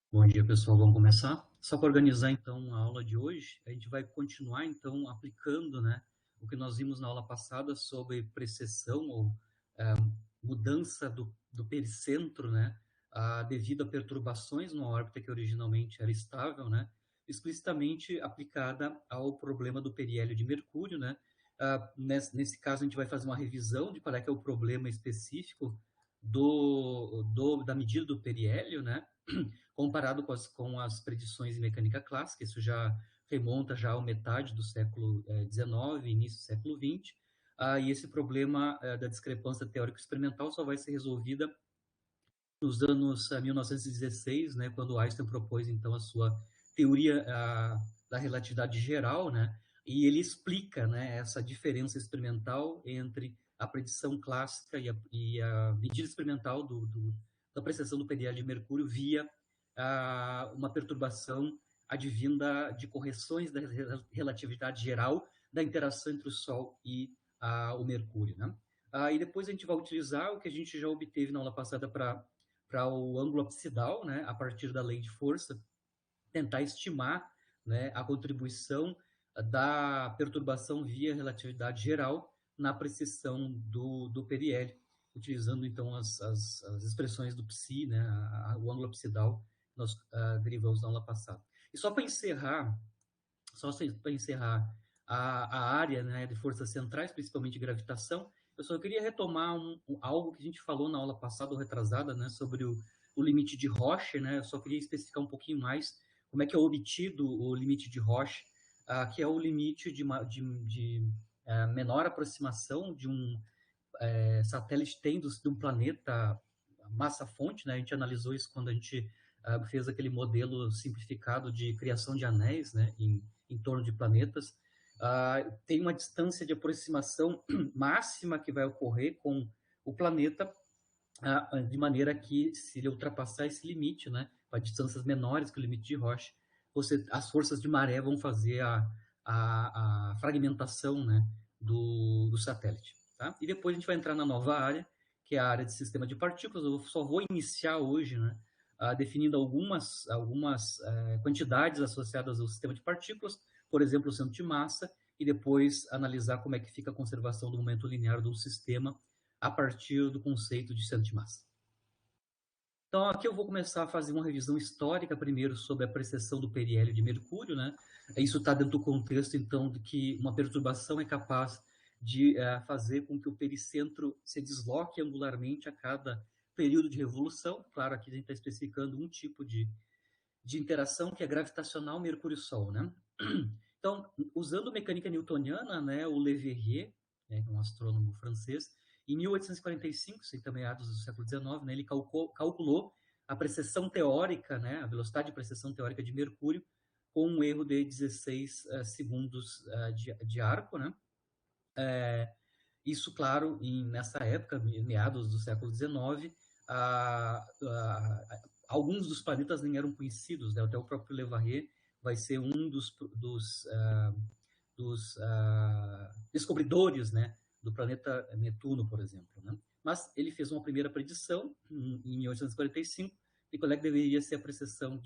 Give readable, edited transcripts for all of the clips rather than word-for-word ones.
Bom dia, pessoal. Vamos começar? Só para organizar, então, a aula de hoje, a gente vai continuar, então, aplicando, né, o que nós vimos na aula passada sobre precessão ou mudança do pericentro, né, devido a perturbações numa órbita que originalmente era estável, né, explicitamente aplicada ao problema do periélio de Mercúrio, né. Nesse caso, a gente vai fazer uma revisão de qual é que é o problema específico da medida do periélio, né, comparado com as predições em mecânica clássica. Isso já remonta já à metade do século XIX, início do século XX, e esse problema da discrepância teórico-experimental só vai ser resolvida nos anos 1916, né, quando Einstein propôs então a sua teoria da relatividade geral, né, e ele explica, né, essa diferença experimental entre a predição clássica e a medida experimental da precessão do periélio de Mercúrio via uma perturbação advinda de correções da relatividade geral da interação entre o Sol e o Mercúrio, né? E depois a gente vai utilizar o que a gente já obteve na aula passada para o ângulo absidal, né, a partir da lei de força, tentar estimar, né, a contribuição da perturbação via relatividade geral na precisão do periélio, utilizando então as expressões do psi, né, o ângulo absidal que nós derivamos na aula passada. E só para encerrar a área, né, de forças centrais, principalmente gravitação, eu só queria retomar algo que a gente falou na aula passada ou retrasada, né, sobre o limite de Roche, né, eu só queria especificar um pouquinho mais como é que é obtido o limite de Roche, que é o limite de menor aproximação de um satélite tem de um planeta massa-fonte, né, a gente analisou isso quando a gente fez aquele modelo simplificado de criação de anéis, né, em torno de planetas. Tem uma distância de aproximação máxima que vai ocorrer com o planeta, de maneira que, se ele ultrapassar esse limite, né, para distâncias menores que o limite de Roche, as forças de maré vão fazer a fragmentação, né, do satélite. Tá? E depois a gente vai entrar na nova área, que é a área de sistema de partículas. Eu só vou iniciar hoje, né, definindo algumas quantidades associadas ao sistema de partículas, por exemplo, o centro de massa, e depois analisar como é que fica a conservação do momento linear do sistema a partir do conceito de centro de massa. Então, aqui eu vou começar a fazer uma revisão histórica primeiro sobre a precessão do periélio de Mercúrio, né? Isso está dentro do contexto, então, de que uma perturbação é capaz de fazer com que o pericentro se desloque angularmente a cada período de revolução. Claro, aqui a gente está especificando um tipo de interação que é gravitacional Mercúrio-Sol, né? Então, usando mecânica newtoniana, né, o Leverrier, né, um astrônomo francês, em 1845, também meados do século XIX, né, ele calculou a precessão teórica, né, a velocidade de precessão teórica de Mercúrio, com um erro de 16 segundos de arco, né? Isso, claro, nessa época, meados do século XIX, alguns dos planetas nem eram conhecidos, né? Até o próprio Leverrier vai ser um dos descobridores, né, do planeta Netuno, por exemplo, né? Mas ele fez uma primeira predição em 1845 de qual é que deveria ser a precessão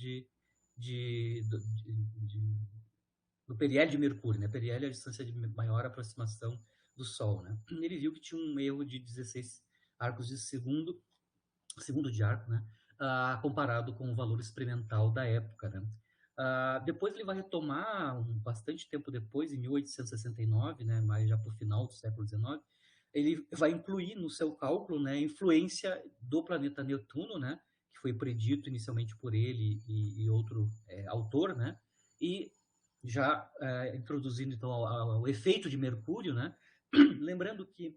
do periélio de Mercúrio, né? Periélio é a distância de maior aproximação do Sol, né? Ele viu que tinha um erro de 16 arcos de segundo de arco, né? Comparado com o valor experimental da época, né? Depois ele vai retomar, bastante tempo depois, em 1869, né, mas já para o final do século XIX, ele vai incluir no seu cálculo, né, a influência do planeta Netuno, né, que foi predito inicialmente por ele e outro autor, né, e já introduzindo então o efeito de Mercúrio, né, lembrando que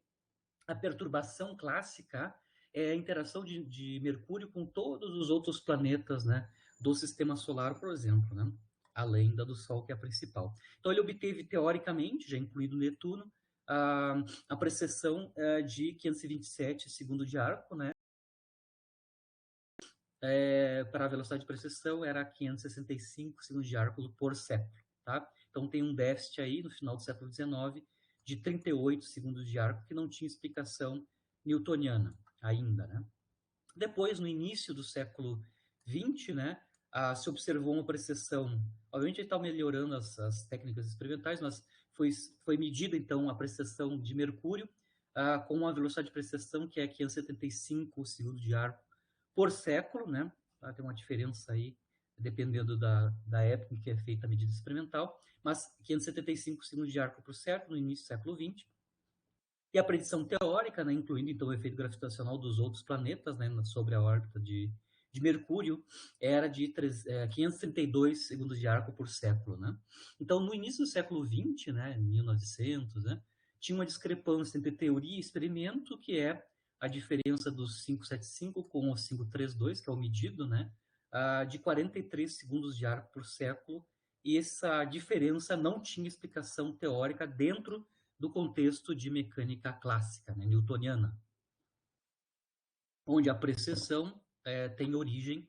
a perturbação clássica é a interação de Mercúrio com todos os outros planetas, né, do sistema solar, por exemplo, né, além da do Sol, que é a principal. Então, ele obteve, teoricamente, já incluído Netuno, a precessão de 527 segundo de arco, né, para a velocidade de precessão era 565 segundos de arco por século. Tá? Então, tem um déficit aí, no final do século XIX, de 38 segundos de arco, que não tinha explicação newtoniana ainda, né? Depois, no início do século XX, né, se observou uma precessão. Obviamente, ele está melhorando as técnicas experimentais, mas foi medida, então, a precessão de mercúrio com uma velocidade de precessão que é 575 segundos de arco por século, né? Tem uma diferença aí, dependendo da época em que é feita a medida experimental, mas 575 segundos de arco por século, no início do século XX. E a predição teórica, né, incluindo então o efeito gravitacional dos outros planetas, né, sobre a órbita de Mercúrio, era de 532 segundos de arco por século. Né? Então, no início do século XX, né, 1900, né, tinha uma discrepância entre teoria e experimento, que é a diferença dos 575 com o 532, que é o medido, né, de 43 segundos de arco por século, e essa diferença não tinha explicação teórica dentro do contexto de mecânica clássica, né, newtoniana, onde a precessão tem origem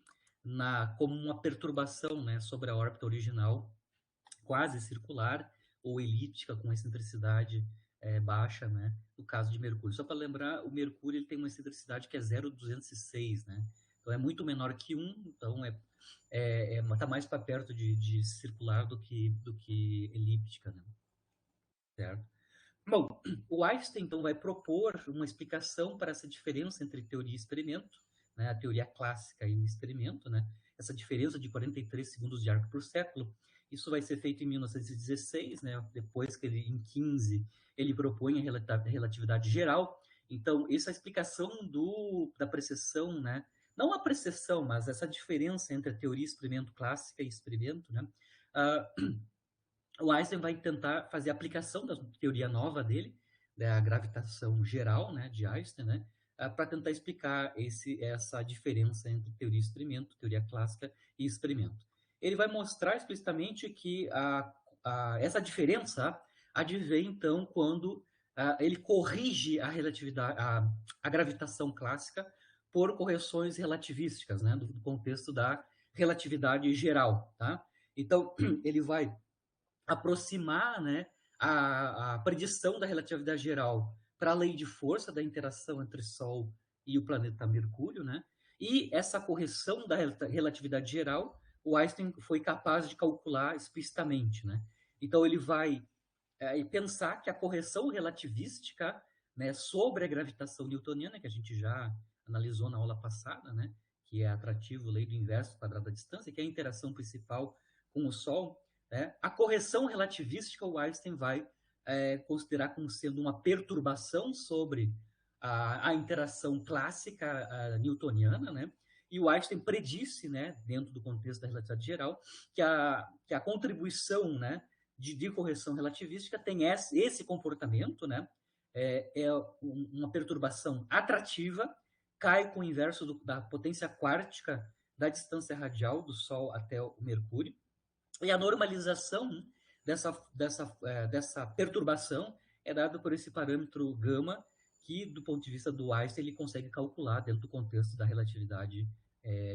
como uma perturbação, né, sobre a órbita original, quase circular ou elíptica, com excentricidade baixa, né, no caso de Mercúrio. Só para lembrar, o Mercúrio ele tem uma excentricidade que é 0,206, né, então é muito menor que 1, então está mais para perto de circular do que elíptica, né, certo? Bom, o Einstein, então, vai propor uma explicação para essa diferença entre teoria e experimento, né, a teoria clássica e o experimento, né, essa diferença de 43 segundos de arco por século. Isso vai ser feito em 1916, né, depois que em 15 ele propõe a relatividade geral. Então, essa explicação da precessão, né, não a precessão, mas essa diferença entre a teoria e experimento clássica e experimento, né, o Einstein vai tentar fazer a aplicação da teoria nova dele, da gravitação geral, né, de Einstein, né, para tentar explicar essa diferença entre teoria e experimento, teoria clássica e experimento. Ele vai mostrar explicitamente que essa diferença advém, então, quando ele corrige a relatividade, a gravitação clássica por correções relativísticas, né, do contexto da relatividade geral, tá? Então, ele vai aproximar, né, a predição da relatividade geral para a lei de força da interação entre Sol e o planeta Mercúrio, né? E essa correção da relatividade geral, o Einstein foi capaz de calcular explicitamente, né? Então ele vai pensar que a correção relativística, né, sobre a gravitação newtoniana, que a gente já analisou na aula passada, né, que é atrativo, lei do inverso quadrado da distância, que é a interação principal com o Sol, né, a correção relativística o Einstein vai considerar como sendo uma perturbação sobre a interação clássica newtoniana, né, e o Einstein predisse, né, dentro do contexto da relatividade geral, que a contribuição, né, de correção relativística tem esse comportamento, né? Uma perturbação atrativa, cai com o inverso da potência quartica da distância radial do Sol até o Mercúrio, e a normalização dessa perturbação é dada por esse parâmetro gama, que, do ponto de vista do Einstein, ele consegue calcular dentro do contexto da relatividade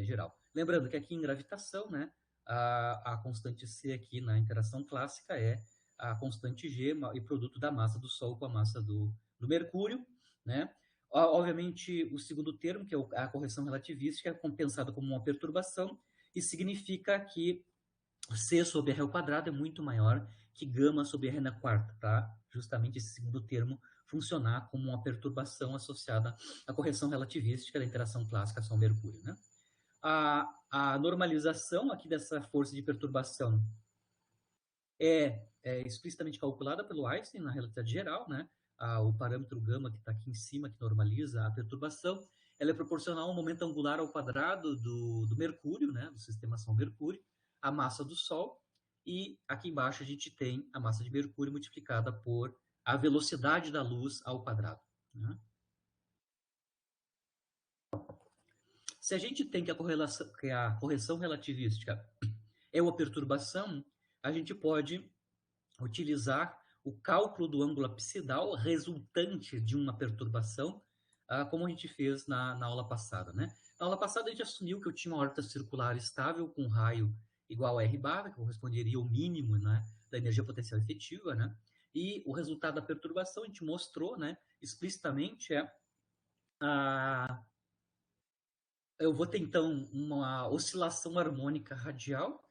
geral. Lembrando que aqui em gravitação, né, a constante C aqui na interação clássica é a constante G e produto da massa do Sol com a massa do Mercúrio, né? Obviamente, o segundo termo, que é a correção relativística, é compensado como uma perturbação e significa que C sobre R ao quadrado é muito maior que gama sobre R na quarta, tá? Justamente esse segundo termo funcionar como uma perturbação associada à correção relativística da interação clássica Sol-Mercúrio, né? A normalização aqui dessa força de perturbação é explicitamente calculada pelo Einstein na relatividade geral, né? O parâmetro gama que está aqui em cima, que normaliza a perturbação, ela é proporcional ao momento angular ao quadrado do Mercúrio, né? Do sistema Sol-Mercúrio, a massa do Sol, e aqui embaixo a gente tem a massa de Mercúrio multiplicada por a velocidade da luz ao quadrado, né? Se a gente tem que a correção relativística é uma perturbação, a gente pode utilizar o cálculo do ângulo apsidal resultante de uma perturbação, como a gente fez na aula passada, né? Na aula passada a gente assumiu que eu tinha uma órbita circular estável com raio igual a R bar, que corresponderia ao mínimo, né, da energia potencial efetiva, né? E o resultado da perturbação a gente mostrou, né, explicitamente a eu vou ter, então, uma oscilação harmônica radial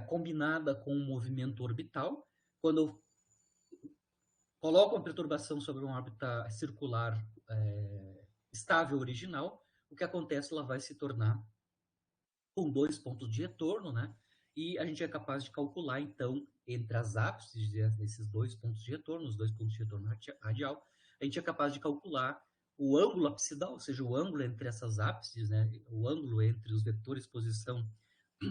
combinada com um movimento orbital. Quando eu coloco uma perturbação sobre uma órbita circular estável original, o que acontece? Ela vai se tornar com 2 pontos de retorno, né? E a gente é capaz de calcular, então, entre as ápices desses 2 pontos de retorno, os 2 pontos de retorno radial, a gente é capaz de calcular o ângulo apsidal, ou seja, o ângulo entre essas ápices, né? O ângulo entre os vetores de posição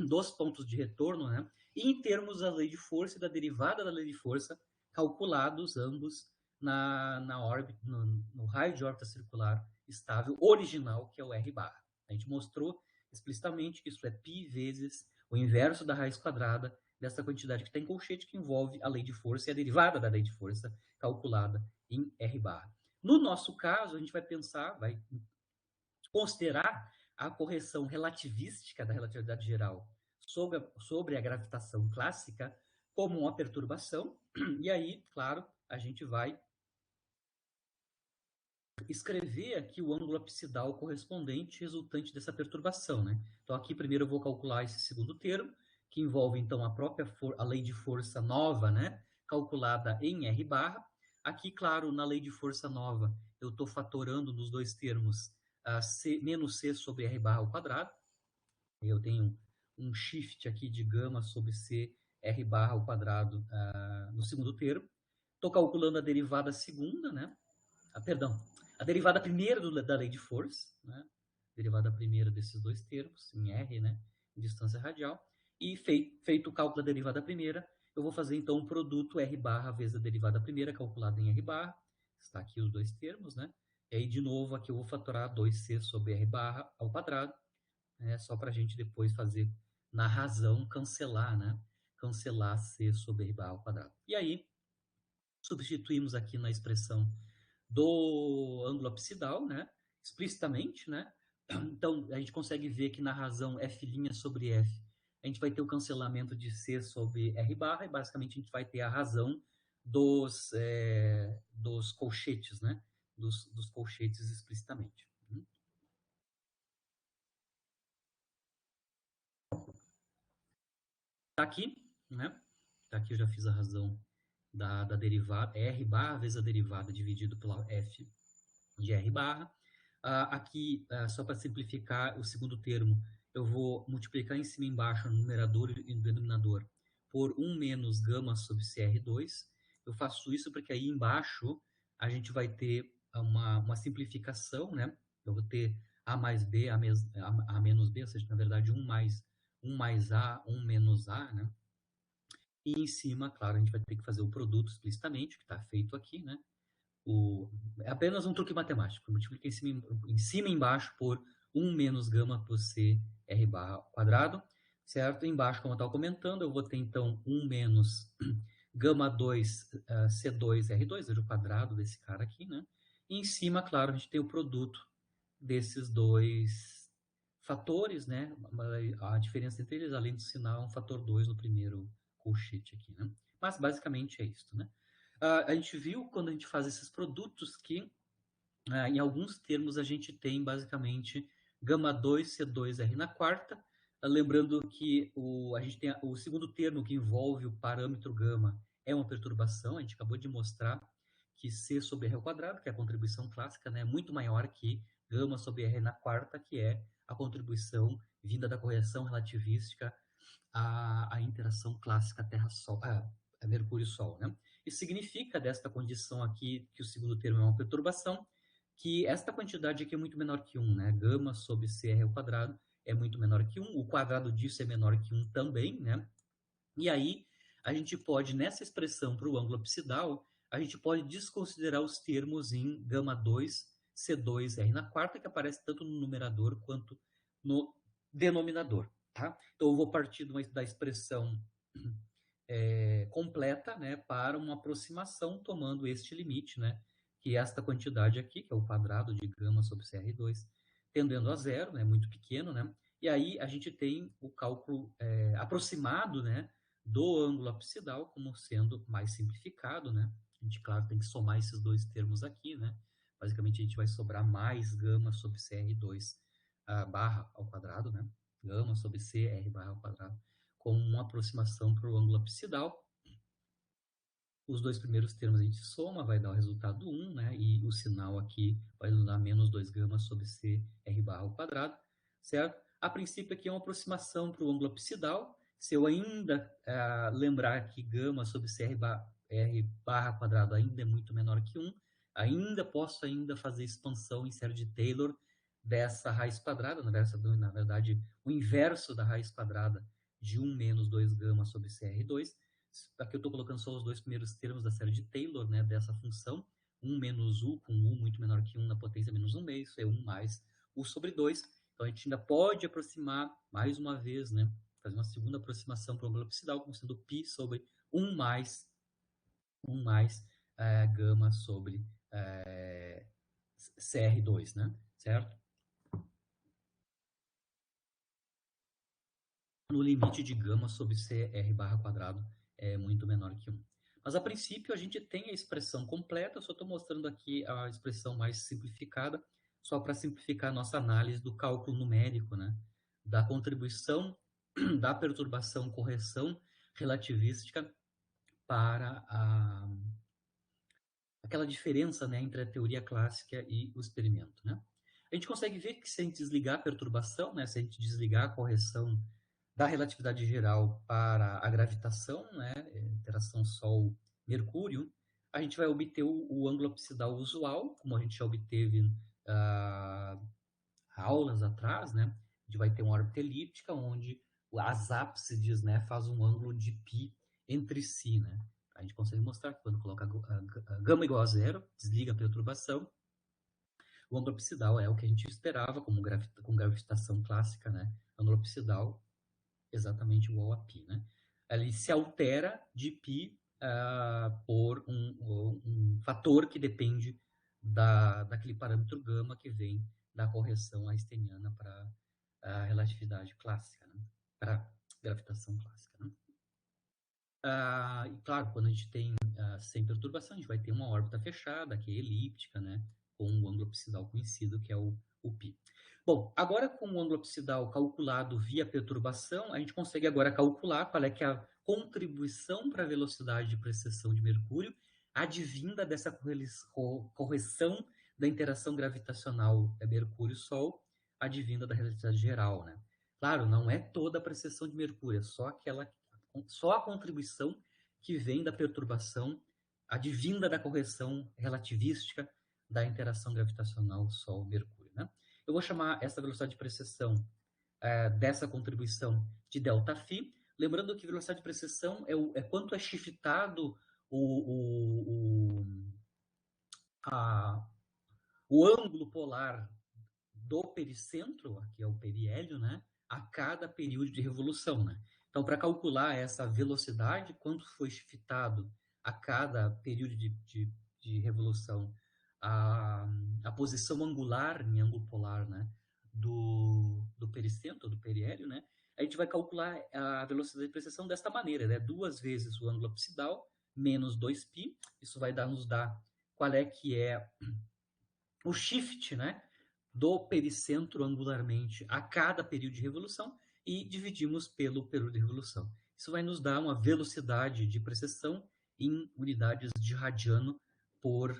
dos pontos de retorno, né? E em termos da lei de força e da derivada da lei de força, calculados ambos na órbita, no raio de órbita circular estável original, que é o R barra. A gente mostrou explicitamente que isso é π vezes o inverso da raiz quadrada dessa quantidade que está em colchete, que envolve a lei de força e a derivada da lei de força calculada em R barra. No nosso caso, a gente vai pensar, vai considerar a correção relativística da relatividade geral sobre a gravitação clássica como uma perturbação, e aí, claro, a gente vai escrever aqui o ângulo apsidal correspondente resultante dessa perturbação, né? Então aqui primeiro eu vou calcular esse segundo termo, que envolve então a própria a lei de força nova, né? Calculada em R barra. Aqui, claro, na lei de força nova, eu estou fatorando nos dois termos menos C sobre R barra ao quadrado. Eu tenho um shift aqui de gama sobre C R barra ao quadrado no segundo termo. Estou calculando a derivada segunda, né? Perdão, a derivada primeira da lei de Force, né? Derivada primeira desses dois termos, em R, né? Em distância radial. E feito o cálculo da derivada primeira, eu vou fazer então um produto R barra vezes a derivada primeira, calculada em R barra. Está aqui os dois termos, né? E aí, de novo, aqui eu vou fatorar 2C sobre R barra ao quadrado, né? Só para a gente depois fazer na razão cancelar, né? Cancelar C sobre R barra ao quadrado. E aí, substituímos aqui na expressão do ângulo apsidal, né? Explicitamente, né? Então, a gente consegue ver que na razão F' sobre F, a gente vai ter o cancelamento de C sobre R barra, e basicamente a gente vai ter a razão dos colchetes, né? Dos colchetes explicitamente. Tá aqui, né? Tá aqui, eu já fiz a razão da derivada, R barra vezes a derivada dividido pela F de R barra. Aqui, só para simplificar o segundo termo, eu vou multiplicar em cima e embaixo no numerador e no denominador por 1 menos gama sobre CR2. Eu faço isso porque aí embaixo a gente vai ter uma simplificação, né? Eu vou ter A mais B, A menos B, ou seja, na verdade 1 mais A, 1 menos A, né? E em cima, claro, a gente vai ter que fazer o produto explicitamente, que está feito aqui, né? É apenas um truque matemático. Multiplica em cima e embaixo por 1 menos gama por C R barra ao quadrado, certo? Embaixo, como eu estava comentando, eu vou ter então 1 menos gama 2 C2 R2, ou seja, o quadrado desse cara aqui, né? E em cima, claro, a gente tem o produto desses dois fatores, né? A diferença entre eles, além do sinal, é um fator 2 no primeiro colchete aqui, né? Mas basicamente é isso, né? A gente viu quando a gente faz esses produtos que, em alguns termos, a gente tem basicamente gama 2, C2R na quarta. Lembrando que a gente tem o segundo termo que envolve o parâmetro gama é uma perturbação. A gente acabou de mostrar que C sobre R ao quadrado, que é a contribuição clássica, né, é muito maior que gama sobre R na quarta, que é a contribuição vinda da correção relativística à interação clássica Terra-Sol, Mercúrio-Sol, né? Isso significa, desta condição aqui, que o segundo termo é uma perturbação, que esta quantidade aqui é muito menor que 1, né? Gama sobre CR ao quadrado é muito menor que 1, o quadrado disso é menor que 1 também, né? E aí, a gente pode, nessa expressão para o ângulo apsidal, a gente pode desconsiderar os termos em gama 2, C2R na quarta, que aparece tanto no numerador quanto no denominador, tá? Então, eu vou partir da expressão completa, né, para uma aproximação tomando este limite, né, que é esta quantidade aqui, que é o quadrado de gama sobre CR2, tendendo a zero, né, muito pequeno, né, e aí a gente tem o cálculo aproximado, né, do ângulo apsidal como sendo mais simplificado, né, a gente, claro, tem que somar esses dois termos aqui, né, basicamente a gente vai sobrar mais gama sobre CR2 barra ao quadrado, né? Gama sobre C, R barra ao quadrado, com uma aproximação para o ângulo abscidal. Os dois primeiros termos a gente soma, vai dar o resultado 1, né? E o sinal aqui vai nos dar menos 2 gama sobre C, R barra ao quadrado, certo? A princípio aqui é uma aproximação para o ângulo abscidal. Se eu ainda lembrar que gama sobre C, R barra quadrado ainda é muito menor que 1, ainda posso fazer expansão em série de Taylor dessa raiz quadrada, na verdade, o inverso da raiz quadrada de 1 menos 2 gama sobre CR2. Aqui eu estou colocando só os dois primeiros termos da série de Taylor, né, dessa função. 1 menos U, com U muito menor que 1 na potência menos 1 meio, isso é 1 mais U sobre 2. Então, a gente ainda pode aproximar mais uma vez, né, fazer uma segunda aproximação para o ângulo abscidal, como sendo π sobre 1 mais gama sobre CR2, né, certo? No limite de gama sobre CR barra quadrado é muito menor que 1. Mas, a princípio, a gente tem a expressão completa, eu só estou mostrando aqui a expressão mais simplificada, só para simplificar a nossa análise do cálculo numérico, né? Da contribuição da perturbação correção relativística para aquela diferença, né, entre a teoria clássica e o experimento, né? A gente consegue ver que se a gente desligar a perturbação, né, se a gente desligar a correção da relatividade geral para a gravitação, né, interação Sol-Mercúrio, a gente vai obter o ângulo abscidal usual, como a gente já obteve aulas atrás, né? A gente vai ter uma órbita elíptica onde as ábsides, né, fazem um ângulo de π entre si, né? A gente consegue mostrar que quando coloca a gama igual a zero, desliga a perturbação, o ângulo abscidal é o que a gente esperava com gravitação clássica, né? Ângulo abscidal exatamente igual a π, né? Ele se altera de π por um fator que depende daquele parâmetro gama que vem da correção einsteiniana para a relatividade clássica, né? Para gravitação clássica, né? E claro, quando a gente tem sem perturbação, a gente vai ter uma órbita fechada, que é elíptica, né? Com um ângulo abscidal conhecido, que é o π. Bom, agora com o ângulo abscidal calculado via perturbação, a gente consegue agora calcular qual é que é a contribuição para a velocidade de precessão de Mercúrio advinda dessa correção da interação gravitacional Mercúrio-Sol, advinda da relatividade geral, né? Claro, não é toda a precessão de Mercúrio, é só a contribuição que vem da perturbação advinda da correção relativística da interação gravitacional Sol-Mercúrio, né? Eu vou chamar essa velocidade de precessão dessa contribuição de ΔΦ, lembrando que velocidade de precessão é quanto é shiftado o ângulo polar do pericentro, aqui é o periélio, né, a cada período de revolução, né? Então, para calcular essa velocidade, quanto foi shiftado a cada período de revolução, a posição angular em ângulo polar, né, do pericentro, do periélio, né, a gente vai calcular a velocidade de precessão desta maneira, né, 2 vezes o ângulo abscidal menos 2π, isso vai nos dar qual é que é o shift, né, do pericentro angularmente a cada período de revolução e dividimos pelo período de revolução. Isso vai nos dar uma velocidade de precessão em unidades de radiano por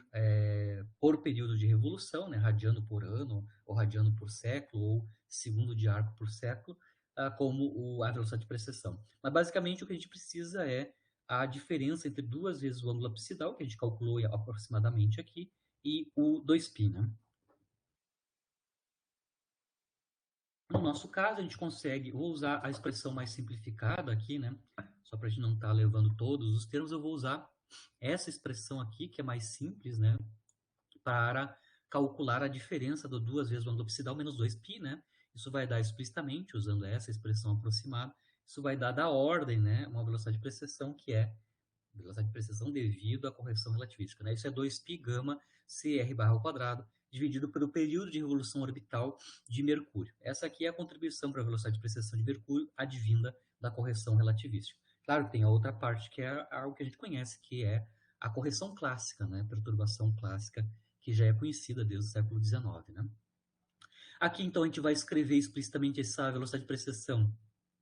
período de revolução, né, radiano por ano, ou radiano por século, ou segundo de arco por século, como a velocidade de precessão. Mas basicamente o que a gente precisa é a diferença entre 2 vezes o ângulo abscidal, que a gente calculou aproximadamente aqui, e o 2π, né? No nosso caso, a gente consegue, vou usar a expressão mais simplificada aqui, né? Só para a gente não estar levando todos os termos, eu vou usar essa expressão aqui, que é mais simples, né? Para calcular a diferença do 2 vezes o ângulo abscidal menos 2π, né? Isso vai dar explicitamente, usando essa expressão aproximada, isso vai dar da ordem, né? Uma velocidade de precessão que é velocidade de precessão devido à correção relativística, né? Isso é 2π gama CR barra ao quadrado, dividido pelo período de revolução orbital de Mercúrio. Essa aqui é a contribuição para a velocidade de precessão de Mercúrio, advinda da correção relativística. Claro que tem a outra parte, que é algo que a gente conhece, que é a correção clássica, né? Perturbação clássica, que já é conhecida desde o século XIX, né? Aqui, então, a gente vai escrever explicitamente essa velocidade de precessão,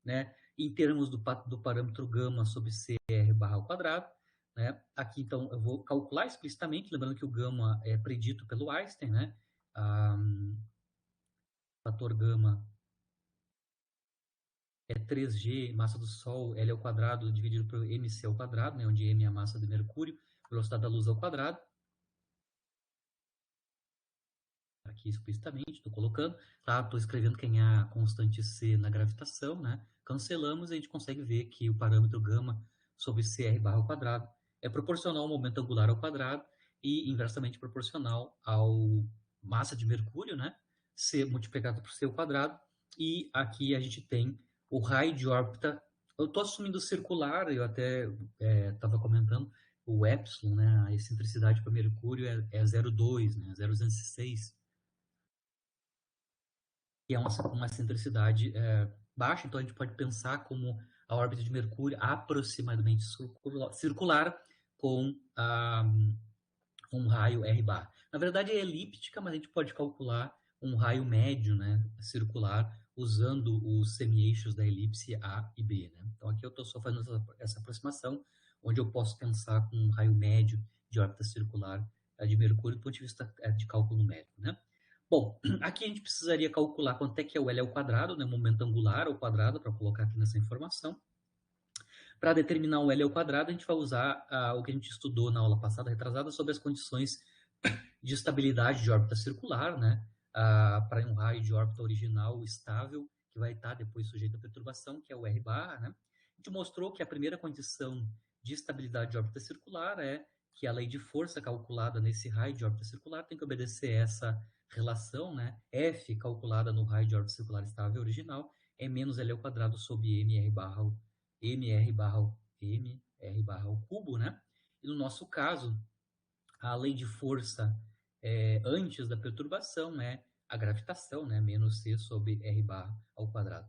né, em termos do parâmetro gama sobre CR barra ao quadrado. Né? Aqui, então, eu vou calcular explicitamente, lembrando que o gama é predito pelo Einstein, né? Fator gama é 3G, massa do Sol, L ao quadrado, dividido por mc ao quadrado, né, onde m é a massa do Mercúrio, velocidade da luz ao quadrado. Aqui explicitamente, estou colocando, tá? Estou escrevendo quem é a constante C na gravitação, né? Cancelamos e a gente consegue ver que o parâmetro gama sobre CR barra ao quadrado é proporcional ao momento angular ao quadrado e inversamente proporcional ao massa de Mercúrio, né? C multiplicado por C ao quadrado. E aqui a gente tem o raio de órbita. Eu estou assumindo circular, eu até estava comentando, o epsilon, né? A excentricidade para Mercúrio é 0,2, né? 0,206, que é uma excentricidade baixa, então a gente pode pensar como a órbita de Mercúrio aproximadamente circular com um raio R bar. Na verdade é elíptica, mas a gente pode calcular um raio médio, né, circular, usando os semi-eixos da elipse A e B. Né? Então aqui eu estou só fazendo essa aproximação, onde eu posso pensar com um raio médio de órbita circular de Mercúrio do ponto de vista de cálculo numérico. Né? Bom, aqui a gente precisaria calcular quanto é que é o L ao quadrado, né, o momento angular ao quadrado, para colocar aqui nessa informação. Para determinar o L ao quadrado, a gente vai usar o que a gente estudou na aula passada, retrasada, sobre as condições de estabilidade de órbita circular, né, para um raio de órbita original estável, que vai estar depois sujeito à perturbação, que é o R bar. Né? A gente mostrou que a primeira condição de estabilidade de órbita circular é que a lei de força calculada nesse raio de órbita circular tem que obedecer essa relação, né? F calculada no raio de órbita circular estável original é menos L ao quadrado sobre mr barra ao cubo, né? E no nosso caso, a lei de força antes da perturbação é a gravitação, né? Menos C sobre R barra ao quadrado.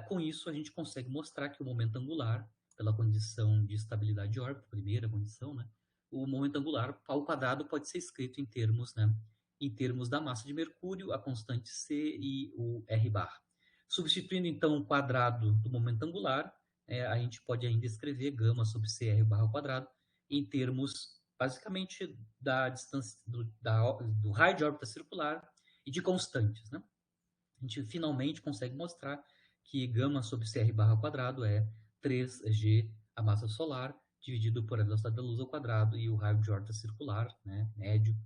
Com isso, a gente consegue mostrar que o momento angular, pela condição de estabilidade de órbita, primeira condição, né? O momento angular ao quadrado pode ser escrito em termos, né? Em termos da massa de Mercúrio, a constante C e o R bar. Substituindo, então, o quadrado do momento angular, a gente pode ainda escrever gama sobre CR barra ao quadrado em termos, basicamente, da distância do raio de órbita circular e de constantes. Né? A gente finalmente consegue mostrar que gama sobre CR barra ao quadrado é 3G, a massa solar, dividido por a velocidade da luz ao quadrado e o raio de órbita circular, né, médio,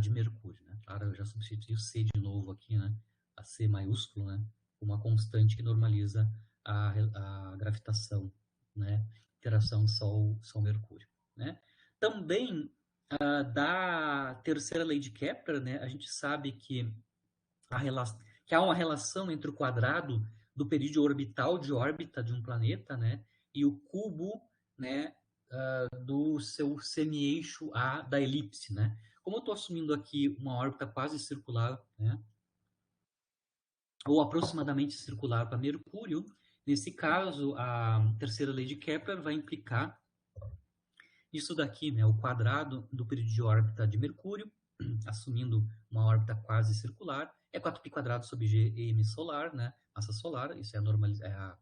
de Mercúrio. Né? Claro, eu já substituí o C de novo aqui, né, a C maiúsculo, né, uma constante que normaliza a gravitação, né, interação Sol-Mercúrio. Né? Também, da terceira lei de Kepler, né, a gente sabe que há uma relação entre o quadrado do período orbital de órbita de um planeta, né, e o cubo, né, do seu semi-eixo A da elipse, né? Como eu estou assumindo aqui uma órbita quase circular, né, ou aproximadamente circular para Mercúrio, nesse caso, a terceira lei de Kepler vai implicar isso daqui, né, o quadrado do período de órbita de Mercúrio, assumindo uma órbita quase circular, é 4π quadrado sobre gm solar, né, massa solar, isso é a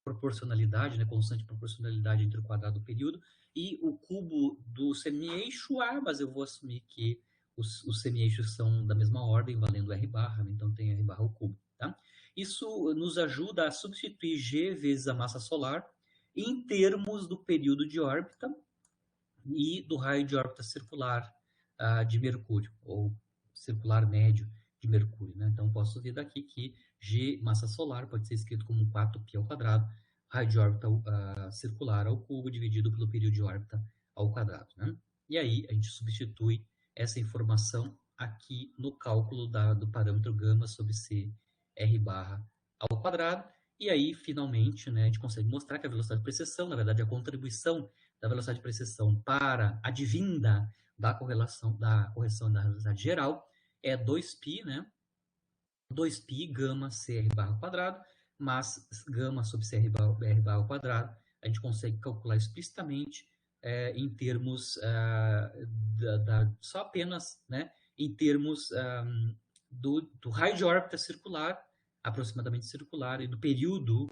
proporcionalidade, né, constante proporcionalidade entre o quadrado do período, e o cubo do semi-eixo A, mas eu vou assumir que os semi-eixos são da mesma ordem, valendo R barra, né, então tem R barra ao cubo. Tá? Isso nos ajuda a substituir G vezes a massa solar em termos do período de órbita e do raio de órbita circular de Mercúrio, ou circular médio de Mercúrio. Né? Então, posso ver daqui que G, massa solar, pode ser escrito como 4π ao quadrado, raio de órbita circular ao cubo, dividido pelo período de órbita ao quadrado. Né? E aí, a gente substitui essa informação aqui no cálculo do parâmetro gama sobre C R barra ao quadrado, e aí, finalmente, né, a gente consegue mostrar que a velocidade de precessão, na verdade, a contribuição da velocidade de precessão para a advinda da correção da velocidade geral é 2π, né? 2π gama CR barra ao quadrado, mas gama sobre CR barra ao quadrado, a gente consegue calcular explicitamente em termos só apenas, né, em termos do raio de órbita circular, aproximadamente circular, e do período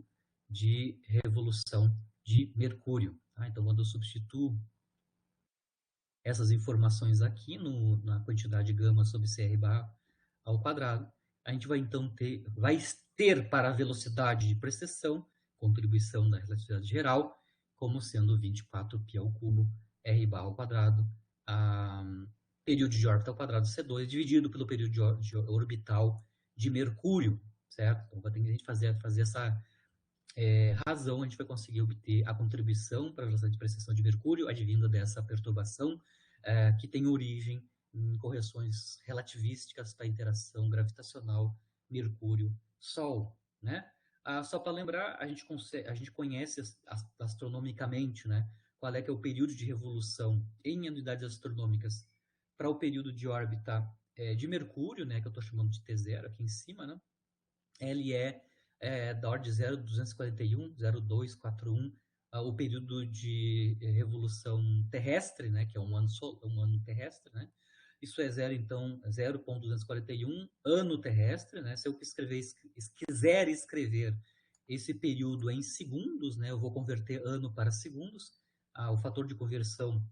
de revolução de Mercúrio. Tá? Então, quando eu substituo essas informações aqui na quantidade gama sobre CR barra ao quadrado, a gente vai então ter para a velocidade de precessão, contribuição da relatividade geral, como sendo 24π ao cubo R barra ao quadrado, período de órbita ao quadrado C2, dividido pelo período de orbital de Mercúrio, certo? Então, vai ter que a gente fazer essa razão, a gente vai conseguir obter a contribuição para a velocidade de precessão de Mercúrio, advinda dessa perturbação, que tem origem em correções relativísticas da interação gravitacional Mercúrio-Sol, né? Só para lembrar, a gente conhece astronomicamente, né, qual é que é o período de revolução em unidades astronômicas para o período de órbita de Mercúrio, né, que eu estou chamando de T0 aqui em cima, né? Ele é da ordem de 0,241, 0,241, o período de revolução terrestre, né, que é um ano terrestre, né? Isso é então 0,241 ano terrestre, né? Se eu quiser escrever esse período em segundos, né, eu vou converter ano para segundos. O fator de conversão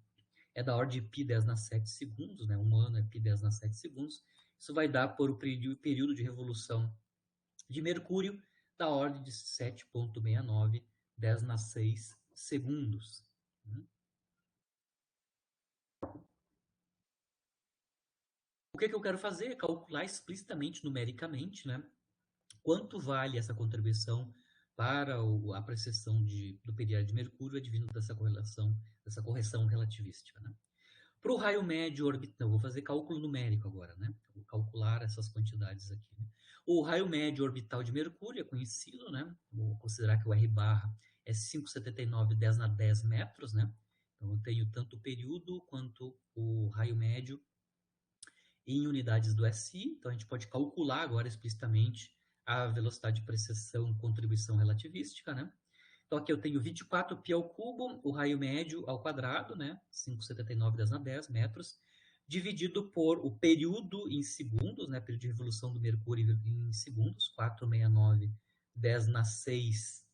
é da ordem de π10 na 7 segundos, né? Um ano é π10 na 7 segundos. Isso vai dar por o período de revolução de Mercúrio da ordem de 7,69, 10 na 6 segundos. O que eu quero fazer é calcular explicitamente, numericamente, né, quanto vale essa contribuição para a precessão do período de Mercúrio advindo dessa correção relativística. Né? Para o raio médio orbital, vou fazer cálculo numérico agora, né? Vou calcular essas quantidades aqui. Né? O raio médio orbital de Mercúrio é conhecido, né? Vou considerar que o R barra é 5,79, 10 na 10 metros, né? Então, eu tenho tanto o período quanto o raio médio em unidades do SI. Então, a gente pode calcular agora explicitamente a velocidade de precessão, contribuição relativística, né? Então, aqui eu tenho 24π ao cubo, o raio médio ao quadrado, né? 5,79, 10 na 10 metros, dividido por o período em segundos, né? Período de revolução do Mercúrio em segundos, 469, 10 na 6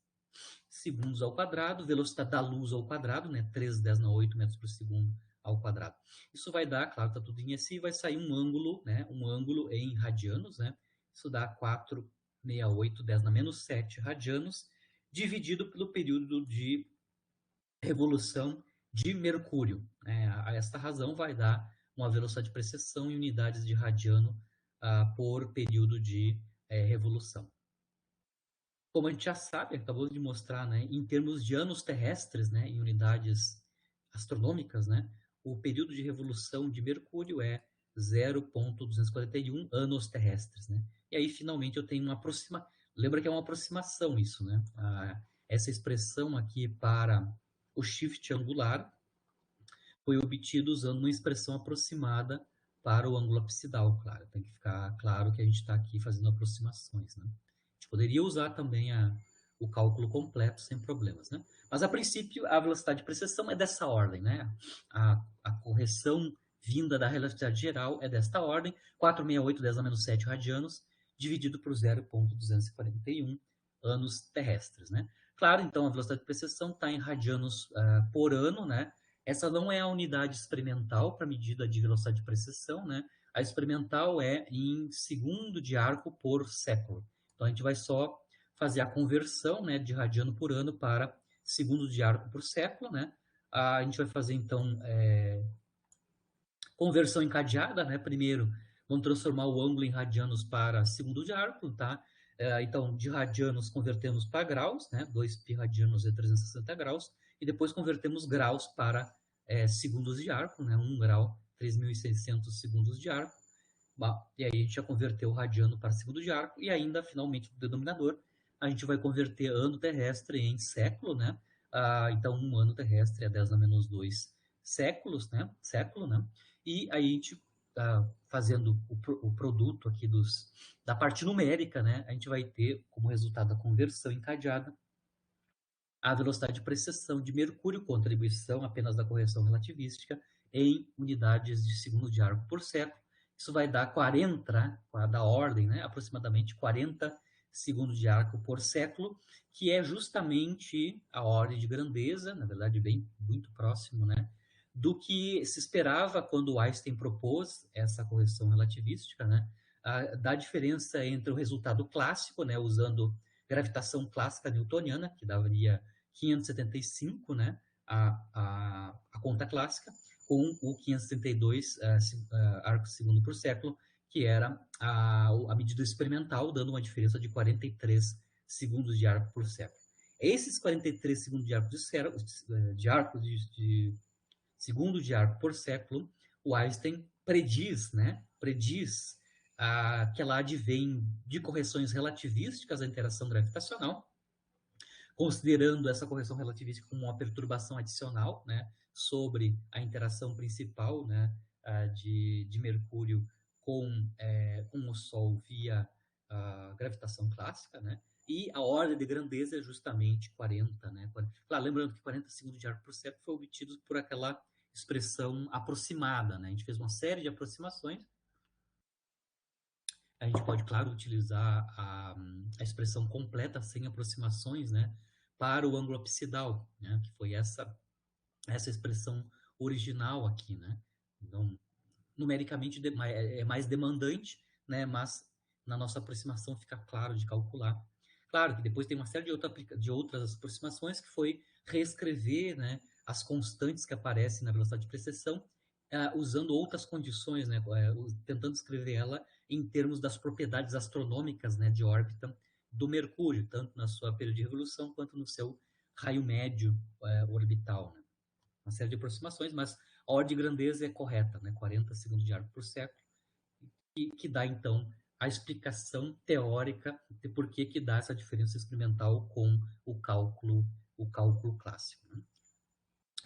segundos ao quadrado, velocidade da luz ao quadrado, né? 13, 10 na 8 metros por segundo ao quadrado. Isso vai dar, claro, tá tudo em SI, vai sair um ângulo, né? Um ângulo em radianos, né? Isso dá 468, 10 na menos 7 radianos, dividido pelo período de revolução de Mercúrio. A esta razão vai dar uma velocidade de precessão em unidades de radiano por período de revolução. Como a gente já sabe, acabou de mostrar, né, em termos de anos terrestres, né, em unidades astronômicas, né, o período de revolução de Mercúrio é 0,241 anos terrestres. Né? E aí, finalmente, eu tenho uma aproximação. Lembra que é uma aproximação isso, né? Essa expressão aqui para o shift angular foi obtido usando uma expressão aproximada para o ângulo absidal, claro. Tem que ficar claro que a gente está aqui fazendo aproximações, né? A gente poderia usar também o cálculo completo sem problemas, né? Mas, a princípio, a velocidade de precessão é dessa ordem, né? A correção vinda da relatividade geral é desta ordem, 468, 10 a menos 7 radianos, dividido por 0,241 anos terrestres, né? Claro, então, a velocidade de precessão está em radianos por ano, né? Essa não é a unidade experimental para medida de velocidade de precessão, né? A experimental é em segundo de arco por século. Então, a gente vai só fazer a conversão, né, de radiano por ano para segundos de arco por século, né? A gente vai fazer, então, conversão encadeada, né? Primeiro, vamos transformar o ângulo em radianos para segundo de arco, tá? Então, de radianos convertemos para graus, né? 2π radianos é 360 graus. E depois convertemos graus para segundos de arco, né? 1 grau, 3.600 segundos de arco. E aí a gente já converteu o radiano para segundo de arco. E ainda, finalmente, no denominador, a gente vai converter ano terrestre em século, né? Então, um ano terrestre é 10 na menos 2 séculos, né? Século, né? E aí a gente, fazendo o produto aqui da parte numérica, né? A gente vai ter, como resultado da conversão encadeada, a velocidade de precessão de Mercúrio, contribuição apenas da correção relativística, em unidades de segundo de arco por século, isso vai dar 40, né, da ordem, né, aproximadamente 40 segundos de arco por século, que é justamente a ordem de grandeza, na verdade, bem muito próximo, né, do que se esperava quando Einstein propôs essa correção relativística, né, da diferença entre o resultado clássico, né, usando gravitação clássica newtoniana, que daria 575, né, a conta clássica, com o 572 arcos segundo por século, que era a medida experimental, dando uma diferença de 43 segundos de arco por século. Esses 43 segundos de arco de segundo de arco por século, o Einstein prediz, né, que ela advém de correções relativísticas à interação gravitacional, considerando essa correção relativística como uma perturbação adicional, né, sobre a interação principal, né, de Mercúrio com o Sol via gravitação clássica, né, e a ordem de grandeza é justamente 40, né? Claro, lembrando que 40 segundos de arco por século foi obtido por aquela expressão aproximada, né? A gente fez uma série de aproximações. A gente pode, claro, utilizar a expressão completa sem aproximações, né? Para o ângulo absidal, né? Que foi essa expressão original aqui, né? Então, numericamente é mais demandante, né? Mas na nossa aproximação fica claro de calcular. Claro que depois tem uma série de outras aproximações que foi reescrever, né, as constantes que aparecem na velocidade de precessão, usando outras condições, né, tentando escrever ela em termos das propriedades astronômicas, né, de órbita do Mercúrio, tanto na sua período de revolução quanto no seu raio médio orbital, né? Uma série de aproximações, mas a ordem de grandeza é correta, né? 40 segundos de arco por século, e que dá, então, a explicação teórica de por que dá essa diferença experimental com o cálculo clássico, né?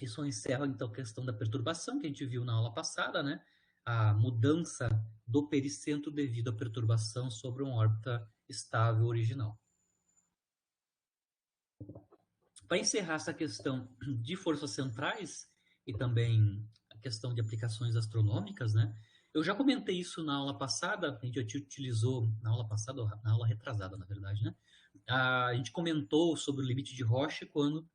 Isso encerra, então, a questão da perturbação, que a gente viu na aula passada, né? A mudança do pericentro devido à perturbação sobre uma órbita estável original. Para encerrar essa questão de forças centrais e também a questão de aplicações astronômicas, né? Eu já comentei isso na aula passada, a gente já utilizou na aula passada, na aula retrasada, na verdade, né? A gente comentou sobre o limite de Roche quando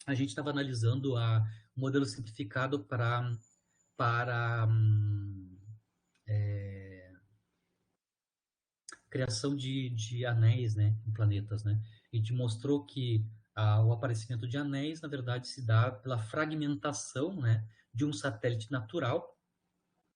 a gente estava analisando o modelo simplificado para criação de anéis, né, em planetas, né? A gente mostrou que o aparecimento de anéis, na verdade, se dá pela fragmentação, né, de um satélite natural,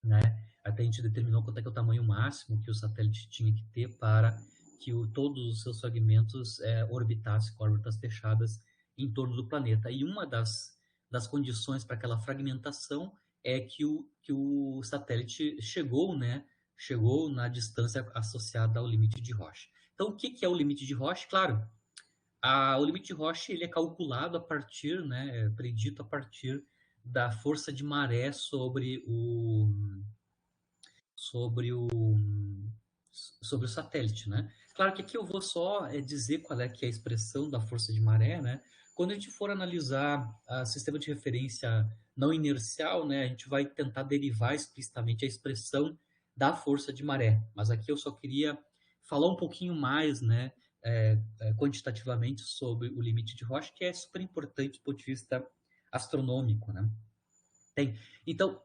né? Até a gente determinou quanto é que é o tamanho máximo que o satélite tinha que ter para que todos os seus fragmentos orbitassem com órbitas fechadas em torno do planeta. E uma das condições para aquela fragmentação é que o satélite chegou, né, chegou na distância associada ao limite de Roche. Então, o que é o limite de Roche? Claro, o limite de Roche ele é calculado a partir, né, predito a partir da força de maré sobre o satélite, né? Claro que aqui eu vou só dizer qual é que é a expressão da força de maré, né? Quando a gente for analisar o sistema de referência não inercial, né, a gente vai tentar derivar explicitamente a expressão da força de maré. Mas aqui eu só queria falar um pouquinho mais, né, quantitativamente sobre o limite de Roche, que é super importante do ponto de vista astronômico, né? Então,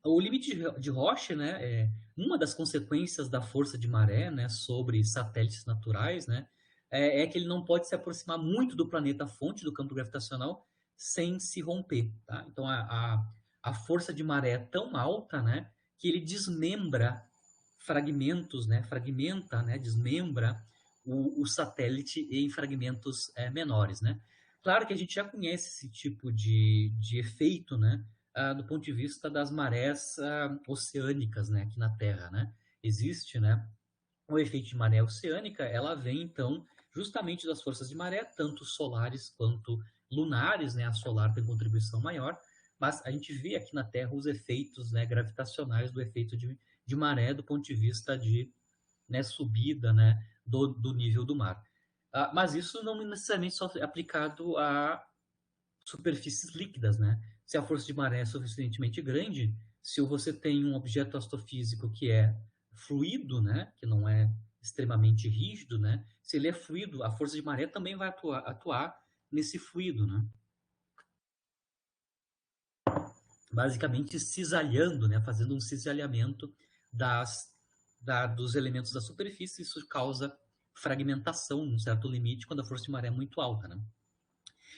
o limite de Roche, né, uma das consequências da força de maré, né, sobre satélites naturais, né, é que ele não pode se aproximar muito do planeta fonte do campo gravitacional sem se romper, tá? Então, a força de maré é tão alta, né, que ele desmembra fragmentos, né, desmembra o satélite em fragmentos menores, né? Claro que a gente já conhece esse tipo de efeito, né, do ponto de vista das marés oceânicas, né, aqui na Terra, né? Existe, né, o efeito de maré oceânica, ela vem, então, justamente das forças de maré, tanto solares quanto lunares, né? A solar tem contribuição maior, mas a gente vê aqui na Terra os efeitos, né, gravitacionais do efeito de maré do ponto de vista de, né, subida, né, do nível do mar. Mas isso não necessariamente só é aplicado a superfícies líquidas, né? Se a força de maré é suficientemente grande, Se você tem um objeto astrofísico que é fluido, né, que não é extremamente rígido, né, se ele é fluido, a força de maré também vai atuar nesse fluido, né? Basicamente cisalhando, né, fazendo um cisalhamento dos elementos da superfície. Isso causa fragmentação num certo limite quando a força de maré é muito alta, né?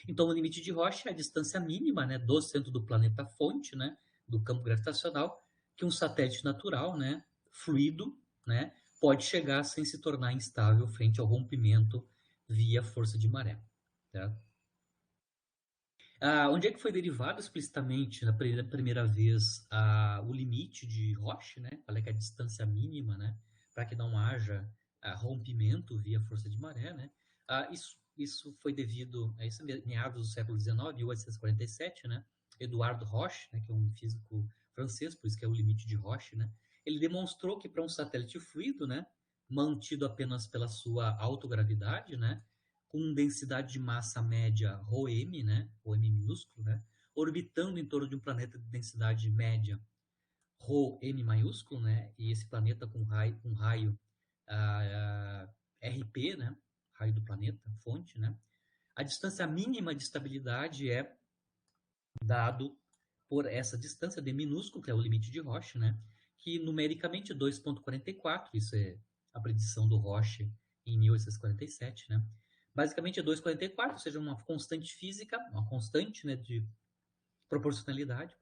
Então, o limite de Roche é a distância mínima, né, do centro do planeta fonte, né, do campo gravitacional, que um satélite natural, né, fluido, né, pode chegar sem se tornar instável frente ao rompimento via força de maré. Tá? Onde é que foi derivado explicitamente na primeira vez o limite de Roche, né? Qual é, que é a distância mínima, né? Para que não haja rompimento via força de maré, né? Isso foi devido a isso, meados do século XIX, 1847, né? Eduardo Roche, né, que é um físico francês, por isso que é o limite de Roche, né? Ele demonstrou que para um satélite fluido, né, mantido apenas pela sua autogravidade, né, com densidade de massa média ρm, né, ρm minúsculo, né, orbitando em torno de um planeta de densidade média ρm maiúsculo, né, e esse planeta com raio RP, né, raio do planeta, fonte, né, a distância mínima de estabilidade é dado por essa distância d minúsculo, que é o limite de Roche, né, que numericamente é 2,44, isso é a predição do Roche em 1847, né, basicamente é 2,44, ou seja, uma constante física, uma constante, né, de proporcionalidade.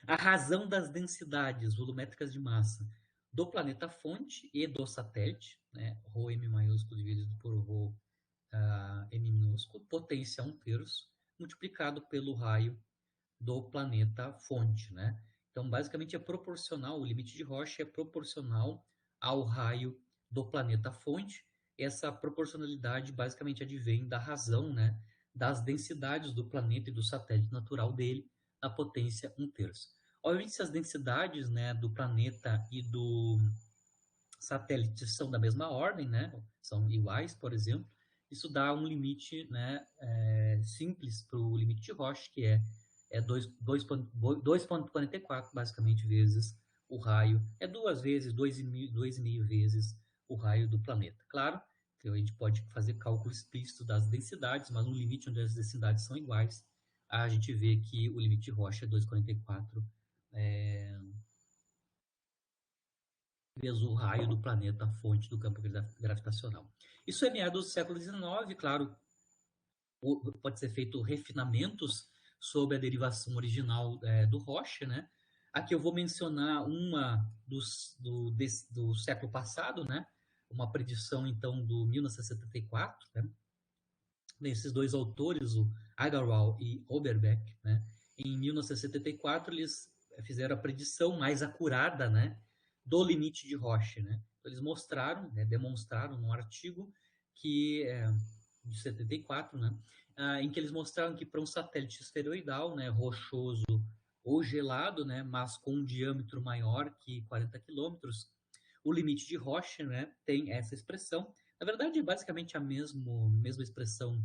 A razão das densidades volumétricas de massa do planeta fonte e do satélite, né, ρm maiúsculo dividido por m minúsculo, potência 1/3, multiplicado pelo raio do planeta fonte, né? Então, basicamente é proporcional, o limite de Roche é proporcional ao raio do planeta fonte. Essa proporcionalidade basicamente advém da razão, né, das densidades do planeta e do satélite natural dele, na potência 1/3. Obviamente, se as densidades, né, do planeta e do satélite são da mesma ordem, né, são iguais, por exemplo, isso dá um limite, né, simples para o limite de Roche, que é 2,44 basicamente vezes o raio, é 2,5 vezes o raio do planeta. Claro que a gente pode fazer cálculo explícito das densidades, mas no limite onde as densidades são iguais, a gente vê que o limite de Roche é 2,44 vezes o raio do planeta fonte do campo gravitacional. Isso é meados do século XIX, claro, pode ser feito refinamentos sobre a derivação original do Roche, né? Aqui eu vou mencionar uma do século passado, né? Uma predição, então, do 1974, né? Esses dois autores, o Agarwal e Oberbeck, né? Em 1974, eles fizeram a predição mais acurada, né? Do limite de Roche, né? Então, eles mostraram, né? Demonstraram num artigo que de 74, né? Em que eles mostraram que para um satélite esferoidal, né, rochoso ou gelado, né, mas com um diâmetro maior que 40 quilômetros, o limite de Roche, né, tem essa expressão. Na verdade, é basicamente a mesma expressão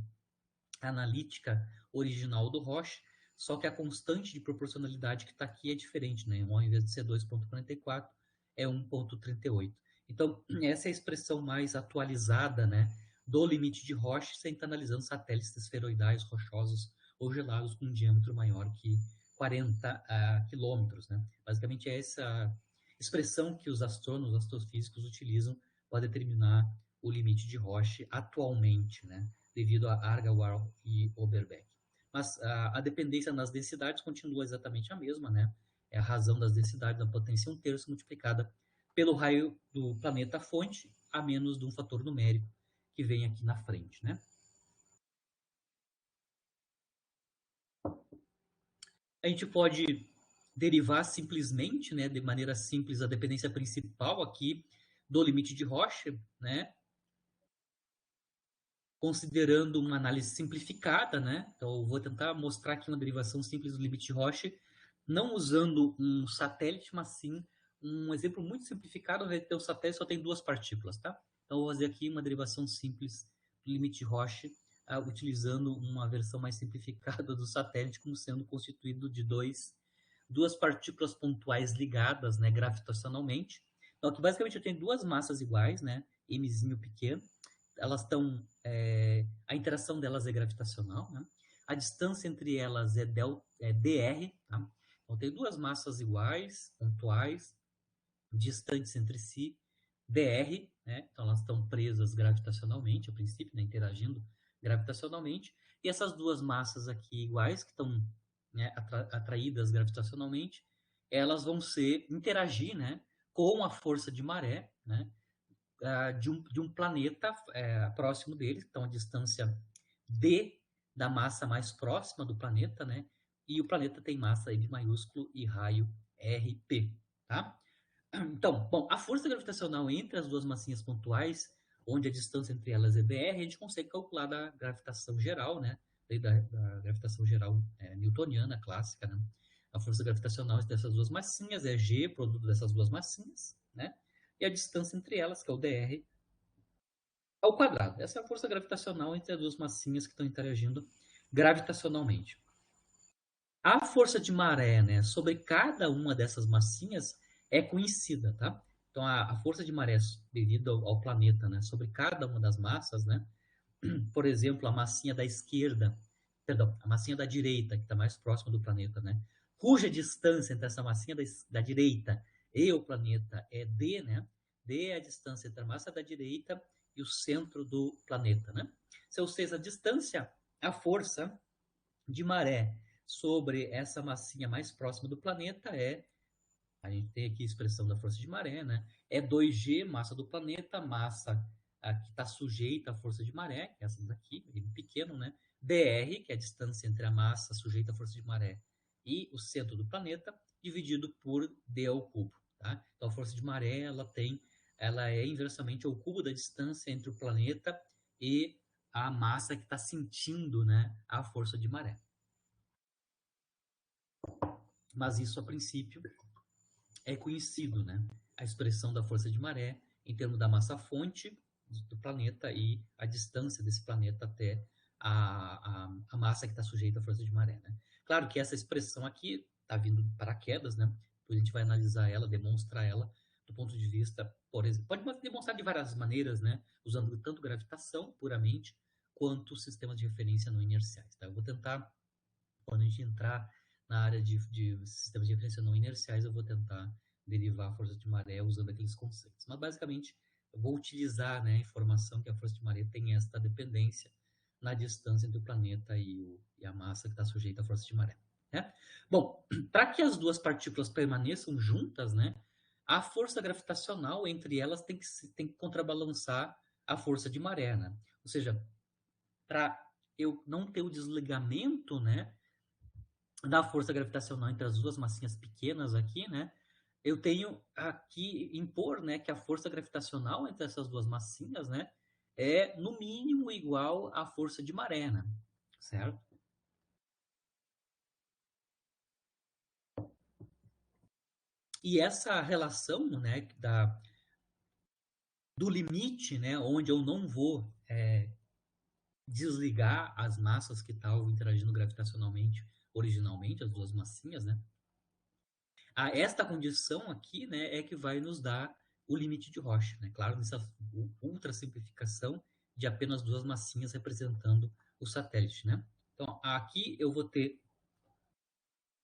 analítica original do Roche, só que a constante de proporcionalidade que está aqui é diferente, né? Ao invés de ser 2,44, é 1,38. Então, essa é a expressão mais atualizada, né, do limite de Roche, sem estar analisando satélites esferoidais rochosos ou gelados com um diâmetro maior que 40 quilômetros, né? Basicamente é essa expressão que os astrônomos, astrofísicos utilizam para determinar o limite de Roche atualmente, né? Devido a Agarwal e Oberbeck. Mas a dependência nas densidades continua exatamente a mesma, né? É a razão das densidades da potência 1/3 multiplicada pelo raio do planeta fonte, a menos de um fator numérico que vem aqui na frente, né? A gente pode derivar simplesmente, né, de maneira simples, a dependência principal aqui do limite de Roche, né, considerando uma análise simplificada, né? Então, eu vou tentar mostrar aqui uma derivação simples do limite de Roche, não usando um satélite, mas sim um exemplo muito simplificado, onde o satélite só tem duas partículas, tá? Então, eu vou fazer aqui uma derivação simples do limite de Roche, utilizando uma versão mais simplificada do satélite, como sendo constituído de dois duas partículas pontuais ligadas, né, gravitacionalmente. Então, aqui basicamente eu tenho duas massas iguais, né, mzinho pequeno, elas estão, a interação delas é gravitacional, né? A distância entre elas é dr, tá? Então, eu tenho duas massas iguais, pontuais, distantes entre si, dr, né? Então, elas estão presas gravitacionalmente, a princípio, né? Interagindo gravitacionalmente, e essas duas massas aqui iguais, que estão, né, atraídas gravitacionalmente, elas vão interagir, né, com a força de maré, né, de um planeta próximo deles, então a distância d da massa mais próxima do planeta, né? E o planeta tem massa M maiúsculo e raio RP, tá? Então, bom, a força gravitacional entre as duas massinhas pontuais, onde a distância entre elas é dr, a gente consegue calcular da gravitação geral, né? Da gravitação geral newtoniana, clássica, né? A força gravitacional entre essas duas massinhas é G, produto dessas duas massinhas, né? E a distância entre elas, que é o dr, ao quadrado. Essa é a força gravitacional entre as duas massinhas que estão interagindo gravitacionalmente. A força de maré, né, sobre cada uma dessas massinhas é conhecida, tá? Então, a força de maré devido ao planeta, né, sobre cada uma das massas, né? Por exemplo, a massinha da esquerda, perdão, a massinha da direita, que está mais próxima do planeta, né? Cuja distância entre essa massinha da direita e o planeta é d, né? D é a distância entre a massa da direita e o centro do planeta, né? Ou seja, a distância, a força de maré sobre essa massinha mais próxima do planeta a gente tem aqui a expressão da força de maré, né? É 2G, massa do planeta, massa que está sujeita à força de maré, que é essa daqui, pequeno, né? dr, que é a distância entre a massa sujeita à força de maré e o centro do planeta, dividido por d ao cubo, tá? Então, a força de maré, ela é inversamente ao cubo da distância entre o planeta e a massa que está sentindo, né, a força de maré. Mas isso, a princípio, é conhecido, né? A expressão da força de maré em termos da massa-fonte do planeta e a distância desse planeta até a massa que está sujeita à força de maré, né? Claro que essa expressão aqui está vindo de paraquedas, né? Depois a gente vai analisar ela, demonstrar ela do ponto de vista, por exemplo, pode demonstrar de várias maneiras, né? Usando tanto gravitação puramente quanto sistemas de referência não inerciais, tá? Eu vou tentar, quando a gente entrar na área de sistemas de referência não inerciais, eu vou tentar derivar a força de maré usando aqueles conceitos. Mas, basicamente, eu vou utilizar, né, a informação que a força de maré tem esta dependência na distância entre o planeta e a massa que está sujeita à força de maré. Né? Bom, para que as duas partículas permaneçam juntas, né, a força gravitacional entre elas tem que contrabalançar a força de maré. Né? Ou seja, para eu não ter o desligamento, né, da força gravitacional entre as duas massinhas pequenas aqui, né? Eu tenho aqui impor, né, que a força gravitacional entre essas duas massinhas, né, é no mínimo igual à força de maré, né? Certo? E essa relação, né, do limite, né, onde eu não vou desligar as massas que estavam interagindo gravitacionalmente originalmente, as duas massinhas, né? Esta condição aqui, né, é que vai nos dar o limite de Roche, né? Claro, nessa ultra simplificação de apenas duas massinhas representando o satélite, né? Então, aqui eu vou ter,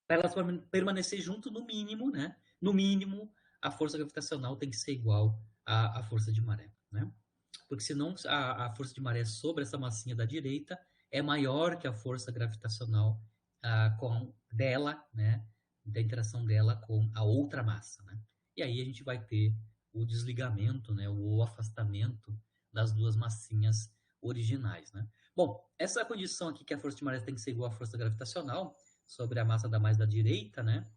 para elas permanecer junto, no mínimo, né? No mínimo, a força gravitacional tem que ser igual à força de maré, né? Porque senão a força de maré sobre essa massinha da direita é maior que a força gravitacional dela, né? Da interação dela com a outra massa, né? E aí a gente vai ter o desligamento, né? O afastamento das duas massinhas originais, né? Bom, essa condição aqui que a força de maré tem que ser igual à força gravitacional sobre a massa da mais da direita, né?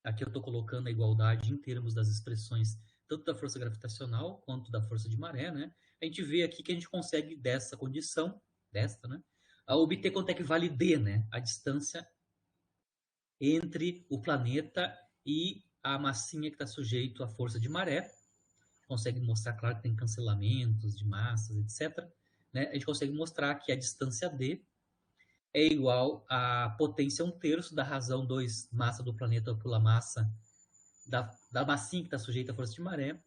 Aqui eu estou colocando a igualdade em termos das expressões tanto da força gravitacional quanto da força de maré, né? A gente vê aqui que a gente consegue dessa condição, né? A obter quanto é que vale D, né? A distância entre o planeta e a massinha que está sujeito à força de maré. Consegue mostrar, claro, que tem cancelamentos de massas, etc. Né? A gente consegue mostrar que a distância D é igual à potência 1/3 da razão 2 massa do planeta pela massa da massinha que está sujeita à força de maré,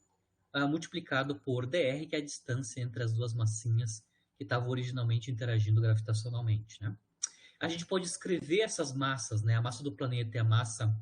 multiplicado por dr, que é a distância entre as duas massinhas que estavam originalmente interagindo gravitacionalmente, né? A gente pode escrever essas massas, né? A massa do planeta e a massa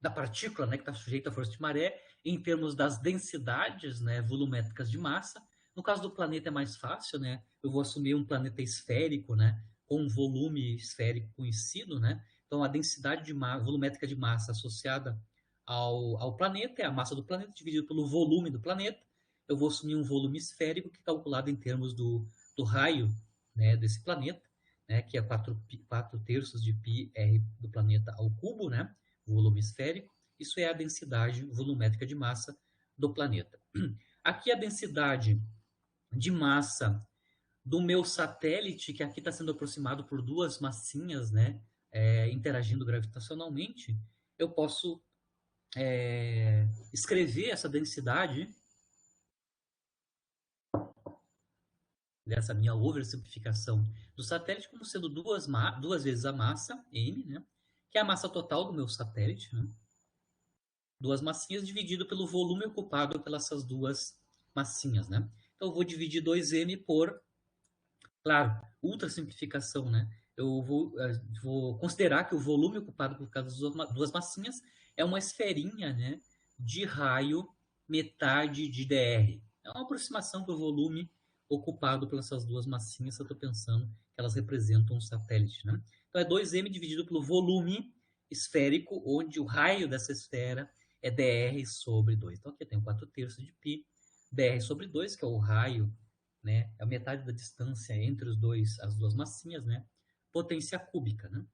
da partícula, né, que está sujeita à força de maré, em termos das densidades, né, volumétricas de massa. No caso do planeta é mais fácil, né? Eu vou assumir um planeta esférico, né, com um volume esférico conhecido, né? Então a densidade volumétrica de massa associada ao planeta é a massa do planeta dividido pelo volume do planeta. Eu vou assumir um volume esférico que é calculado em termos do raio, né, desse planeta, né, que é 4/3 de πr do planeta ao cubo, né? Volume esférico. Isso é a densidade volumétrica de massa do planeta. Aqui a densidade de massa do meu satélite, que aqui está sendo aproximado por duas massinhas, né, interagindo gravitacionalmente, eu posso escrever essa densidade dessa minha oversimplificação do satélite como sendo duas vezes a massa, m, né, que é a massa total do meu satélite, né, duas massinhas dividido pelo volume ocupado pelas essas duas massinhas, né? Então eu vou dividir 2m por, claro, ultra simplificação, né? Eu vou considerar que o volume ocupado por cada duas massinhas é uma esferinha, né, de raio metade de dr. É uma aproximação para o volume ocupado pelas essas duas massinhas, se eu estou pensando que elas representam um satélite, né? Então é 2m dividido pelo volume esférico, onde o raio dessa esfera é dr sobre 2. Então aqui eu tenho 4/3 de π, dr sobre 2, que é o raio, né? É a metade da distância entre as duas massinhas, né? Potência cúbica, né?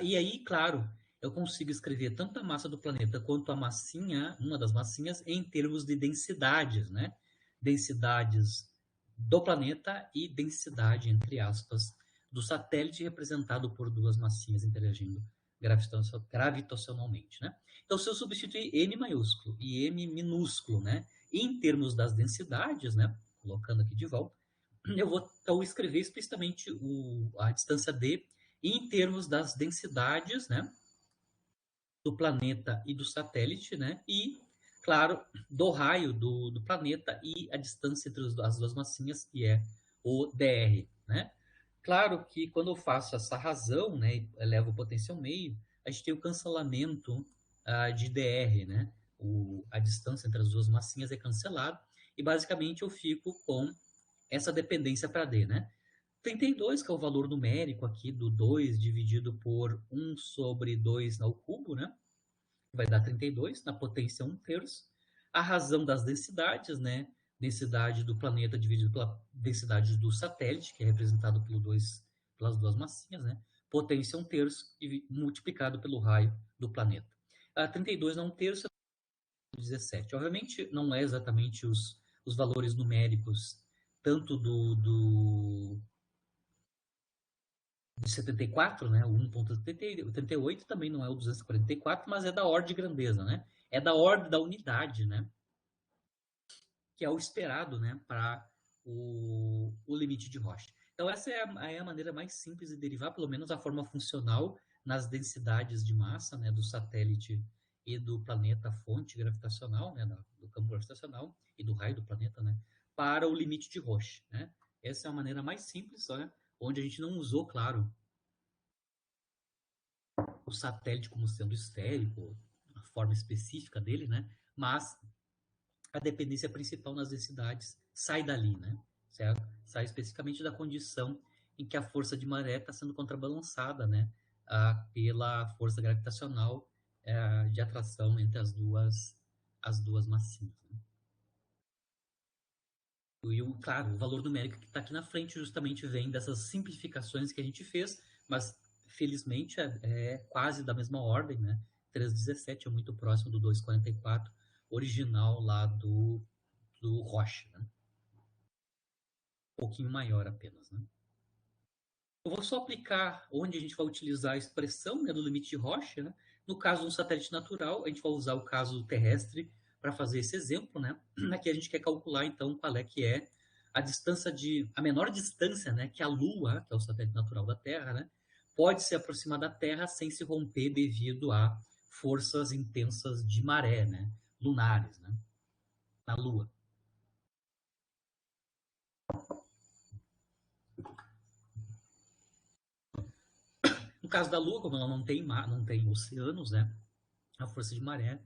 E aí, claro, eu consigo escrever tanto a massa do planeta quanto a massinha, uma das massinhas, em termos de densidades, né? Densidades do planeta e densidade, entre aspas, do satélite, representado por duas massinhas interagindo gravitacionalmente, né? Então, se eu substituir m maiúsculo e m minúsculo, né, em termos das densidades, né, colocando aqui de volta, eu vou então escrever explicitamente a distância d em termos das densidades, né, do planeta e do satélite, né, e, claro, do raio do planeta e a distância entre as duas massinhas, que é o dr, né? Claro que quando eu faço essa razão, né, e elevo a potência ao meio, a gente tem o cancelamento de dr, né? A distância entre as duas massinhas é cancelado e basicamente eu fico com essa dependência para d, né? 32, que é o valor numérico aqui do 2 dividido por 1 sobre 2 ao cubo, né? Vai dar 32, na potência 1/3. A razão das densidades, né? Densidade do planeta dividido pela densidade do satélite, que é representado pelas duas massinhas, né? Potência 1/3 multiplicado pelo raio do planeta. 32 não 1/3 é 17. Obviamente não é exatamente os valores numéricos tanto de 74, né? O 1,38 também não é o 244, mas é da ordem de grandeza, né? É da ordem da unidade, né? Que é o esperado, né? Para o limite de Roche. Então essa é a maneira mais simples de derivar, pelo menos a forma funcional nas densidades de massa, né? Do satélite e do planeta fonte gravitacional, né? Do campo gravitacional e do raio do planeta, né? Para o limite de Roche, né? Essa é a maneira mais simples, né? Onde a gente não usou, claro, o satélite como sendo esférico, a forma específica dele, né? Mas a dependência principal nas densidades sai dali, né? Certo? Sai especificamente da condição em que a força de maré está sendo contrabalançada, né? Pela força gravitacional de atração entre as duas massinhas. Né? E, claro, o valor numérico que está aqui na frente justamente vem dessas simplificações que a gente fez, mas felizmente é quase da mesma ordem, né? 3,17 é muito próximo do 2,44 original lá do Roche, né? Um pouquinho maior apenas, né? Eu vou só aplicar onde a gente vai utilizar a expressão, né, do limite de Roche, né? No caso de um satélite natural, a gente vai usar o caso terrestre para fazer esse exemplo, né? Aqui a gente quer calcular, então, qual é que é a menor distância, né, que a Lua, que é o satélite natural da Terra, né, pode se aproximar da Terra sem se romper devido a forças intensas de maré, né, lunares, né, na Lua. No caso da Lua, como ela não tem mar, não tem oceanos, né, a força de maré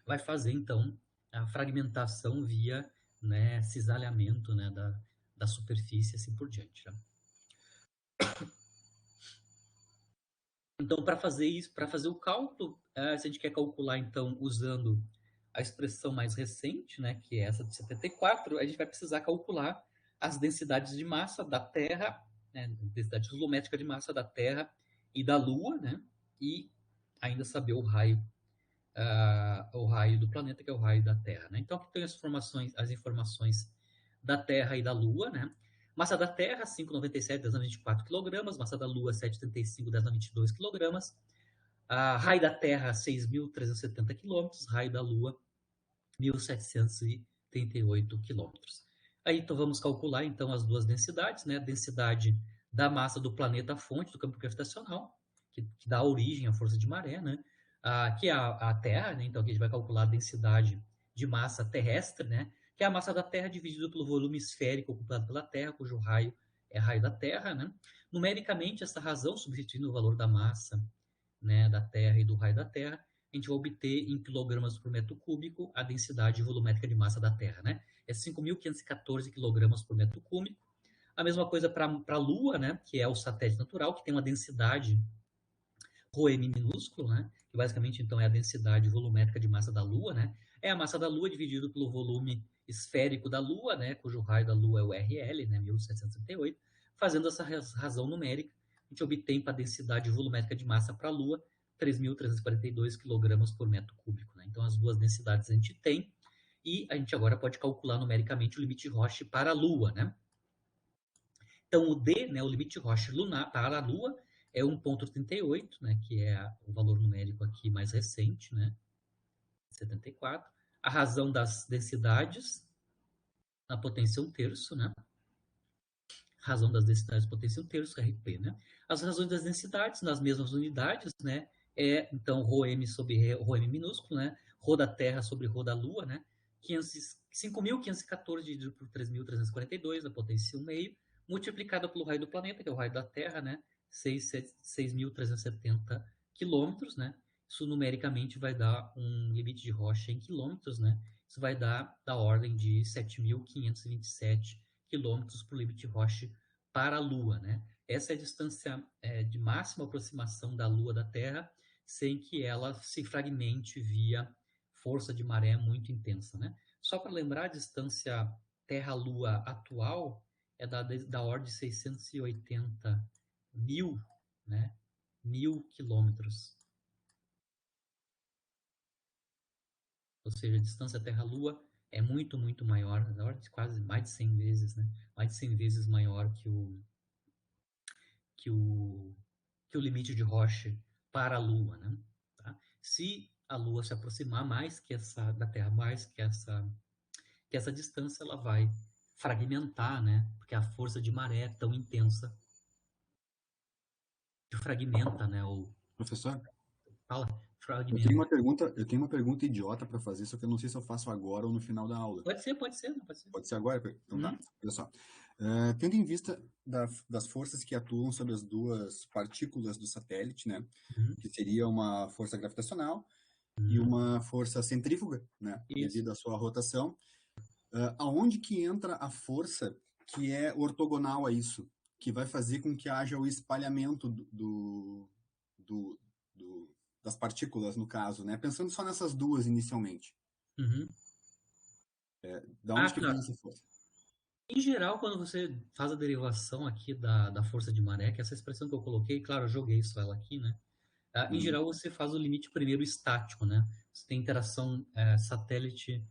vai fazer então a fragmentação via, né, cisalhamento, né, da superfície, assim por diante. Né? Então, para fazer isso, para fazer o cálculo, se a gente quer calcular, então, usando a expressão mais recente, né, que é essa de 74, a gente vai precisar calcular as densidades de massa da Terra, né, densidade volumétrica de massa da Terra e da Lua, né, e ainda saber o raio do planeta, que é o raio da Terra. Né? Então, aqui tem as informações da Terra e da Lua, né? Massa da Terra, 5,97, 10 kg. Massa da Lua, 7,35, 10 kg. Raio da Terra, 6.370 km. Raio da Lua, 1.738 km. Aí, então, vamos calcular, então, as duas densidades, né? A densidade da massa do planeta fonte do campo gravitacional, que dá origem à força de maré, né? Que é a Terra, né? Então, aqui a gente vai calcular a densidade de massa terrestre, né? Que é a massa da Terra dividida pelo volume esférico ocupado pela Terra, cujo raio é raio da Terra, né? Numericamente, essa razão, substituindo o valor da massa, né, da Terra e do raio da Terra, a gente vai obter em quilogramas por metro cúbico a densidade volumétrica de massa da Terra, né? É 5.514 quilogramas por metro cúbico. A mesma coisa para a Lua, né, que é o satélite natural, que tem uma densidade ρm minúsculo, né, que basicamente então é a densidade volumétrica de massa da Lua, né, é a massa da Lua dividido pelo volume esférico da Lua, né, cujo raio da Lua é o RL, né, 1738, fazendo essa razão numérica, a gente obtém para a densidade volumétrica de massa para a Lua 3.342 kg por metro cúbico. Né? Então, as duas densidades a gente tem, e a gente agora pode calcular numericamente o limite Roche para a Lua. Né? Então, o D, né, o limite Roche lunar para a Lua, é 1,38, né, que é o valor numérico aqui mais recente, né, 74. A razão das densidades na potência 1/3, né? Razão das densidades potência 1/3, RP, né? As razões das densidades nas mesmas unidades, né? Então, ρm sobre ρm minúsculo, né? Rho da Terra sobre Rho da Lua, né? 5.514 dividido por 3.342, da potência 1,5, multiplicada pelo raio do planeta, que é o raio da Terra, né? 6.370 quilômetros, né? Isso numericamente vai dar um limite de Roche em quilômetros, né? Isso vai dar da ordem de 7.527 quilômetros por limite Roche para a Lua, né? Essa é a distância de máxima aproximação da Lua da Terra, sem que ela se fragmente via força de maré muito intensa, né? Só para lembrar, a distância Terra-Lua atual é da ordem de 680 mil, né? 1.000 quilômetros. Ou seja, a distância Terra-Lua é muito, muito maior, na ordem de quase mais de 100 vezes, né? Mais de 100 vezes maior que o, que o limite de Roche para a Lua, né? Tá? Se a Lua se aproximar mais que essa da Terra, mais que essa distância, ela vai fragmentar, né? Porque a força de maré é tão intensa que fragmenta, né? Professor, Fala, eu tenho fragmenta. uma pergunta idiota para fazer, só que eu não sei se eu faço agora ou no final da aula. Pode ser, não pode ser. Pode ser agora? Então tá, Hum? olha só. Tendo em vista das forças que atuam sobre as duas partículas do satélite, né? Hum? Que seria uma força gravitacional e Hum? uma força centrífuga, né? Isso. Devido à sua rotação. Aonde que entra a força que é ortogonal a isso? Que vai fazer com que haja o espalhamento do- das partículas, no caso, né? Pensando só nessas duas inicialmente. Uhum. Da onde Ah, que tá. vem essa força? Em geral, quando você faz a derivação aqui da força de maré, que é essa expressão que eu coloquei, claro, eu joguei isso ela aqui, né? Em Uhum. geral, você faz o limite primeiro estático, né? Você tem interação satélite.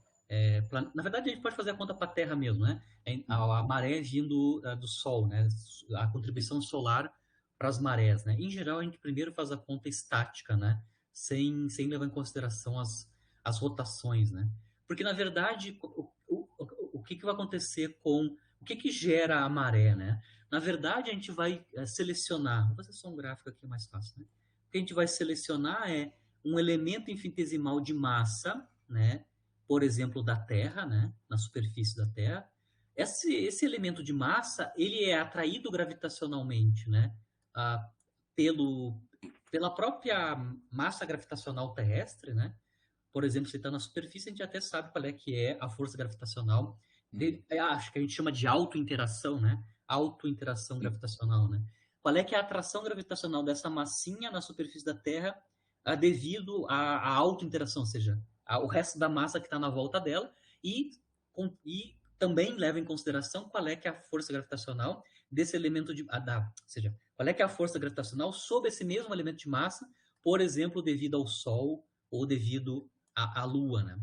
Na verdade, a gente pode fazer a conta para a Terra mesmo, né? A maré vindo do Sol, né? A contribuição solar para as marés, né? Em geral, a gente primeiro faz a conta estática, né? Sem levar em consideração as rotações, né? Porque, na verdade, o que vai acontecer com o que que gera a maré, né? Na verdade, a gente vai selecionar, vou fazer só um gráfico aqui mais fácil, né? O que a gente vai selecionar é um elemento infinitesimal de massa, né? Por exemplo, da Terra, né? Na superfície da Terra. Esse elemento de massa, ele é atraído gravitacionalmente, né? Ah, pelo, pela própria massa gravitacional terrestre, né? Por exemplo, se está na superfície, a gente até sabe qual é que é a força gravitacional. Acho que a gente chama de autointeração, né? Autointeração Sim. gravitacional, né? Qual é que é a atração gravitacional dessa massinha na superfície da Terra devido à autointeração, ou seja, o resto da massa que está na volta dela e também leva em consideração qual é que é a força gravitacional desse elemento ou seja, qual é que é a força gravitacional sobre esse mesmo elemento de massa, por exemplo, devido ao Sol ou devido à Lua, né?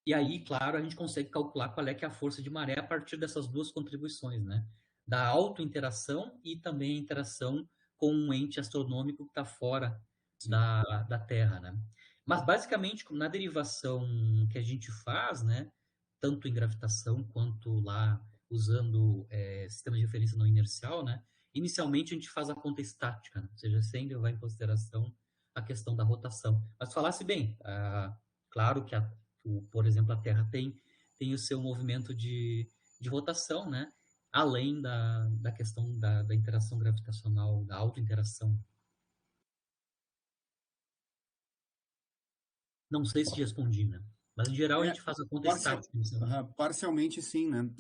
E aí, claro, a gente consegue calcular qual é que é a força de maré a partir dessas duas contribuições, né? Da autointeração e também a interação com um ente astronômico que está fora Sim. da Terra, né? Mas, basicamente, na derivação que a gente faz, né? Tanto em gravitação quanto lá usando sistema de referência não inercial, né? Inicialmente, a gente faz a conta estática, né? Ou seja, sem levar em consideração a questão da rotação. Mas falasse bem, claro que por exemplo, a Terra tem o seu movimento de rotação, né? Além da questão da interação gravitacional, da autointeração. Não sei se te respondi, né? Mas, em geral, a É, gente faz a conta parcial, estática inicialmente. parcialmente sim, né?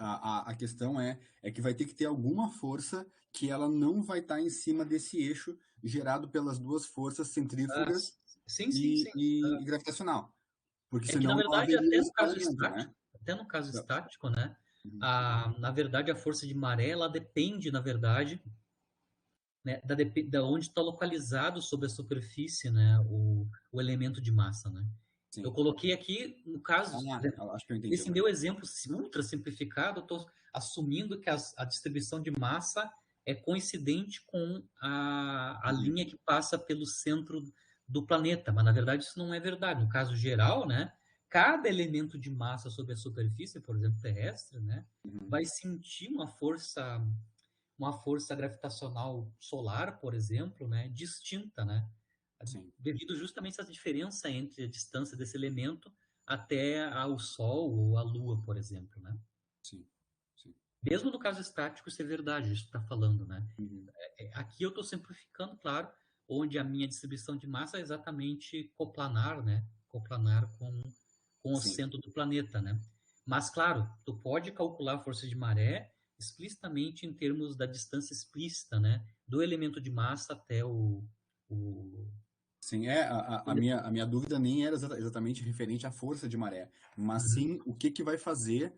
A questão é que vai ter que ter alguma força que ela não vai estar em cima desse eixo gerado pelas duas forças Ah, centrífugas sim, sim, sim. e gravitacional, porque É que, na senão não verdade, haveria espalhamento, né? até no caso estático, né? Uhum. Na verdade, a força de maré, ela depende, na verdade, né, da onde está localizado sobre a superfície, né, o elemento de massa, né? Eu Sim. coloquei aqui, no caso, Acho que eu entendi esse agora. meu exemplo ultra simplificado, eu estou assumindo que a distribuição de massa é coincidente com a Uhum. linha que passa pelo centro do planeta, mas na verdade isso não é verdade. No caso geral, né, cada elemento de massa sobre a superfície, por exemplo, terrestre, né, Uhum. vai sentir uma força gravitacional solar, por exemplo, né, distinta, né, Sim, devido justamente a essa diferença entre a distância desse elemento até ao Sol ou a Lua, por exemplo, né? sim, sim. Mesmo no caso estático, isso é verdade, isso está falando, né? Uhum. Aqui eu estou simplificando, claro, onde a minha distribuição de massa é exatamente coplanar, né? Coplanar com o Sim. centro do planeta, né? Mas, claro, tu pode calcular a força de maré explicitamente em termos da distância explícita, né? Do elemento de massa até o... Sim, a minha dúvida nem era exatamente referente à força de maré, mas Uhum. sim o que que vai fazer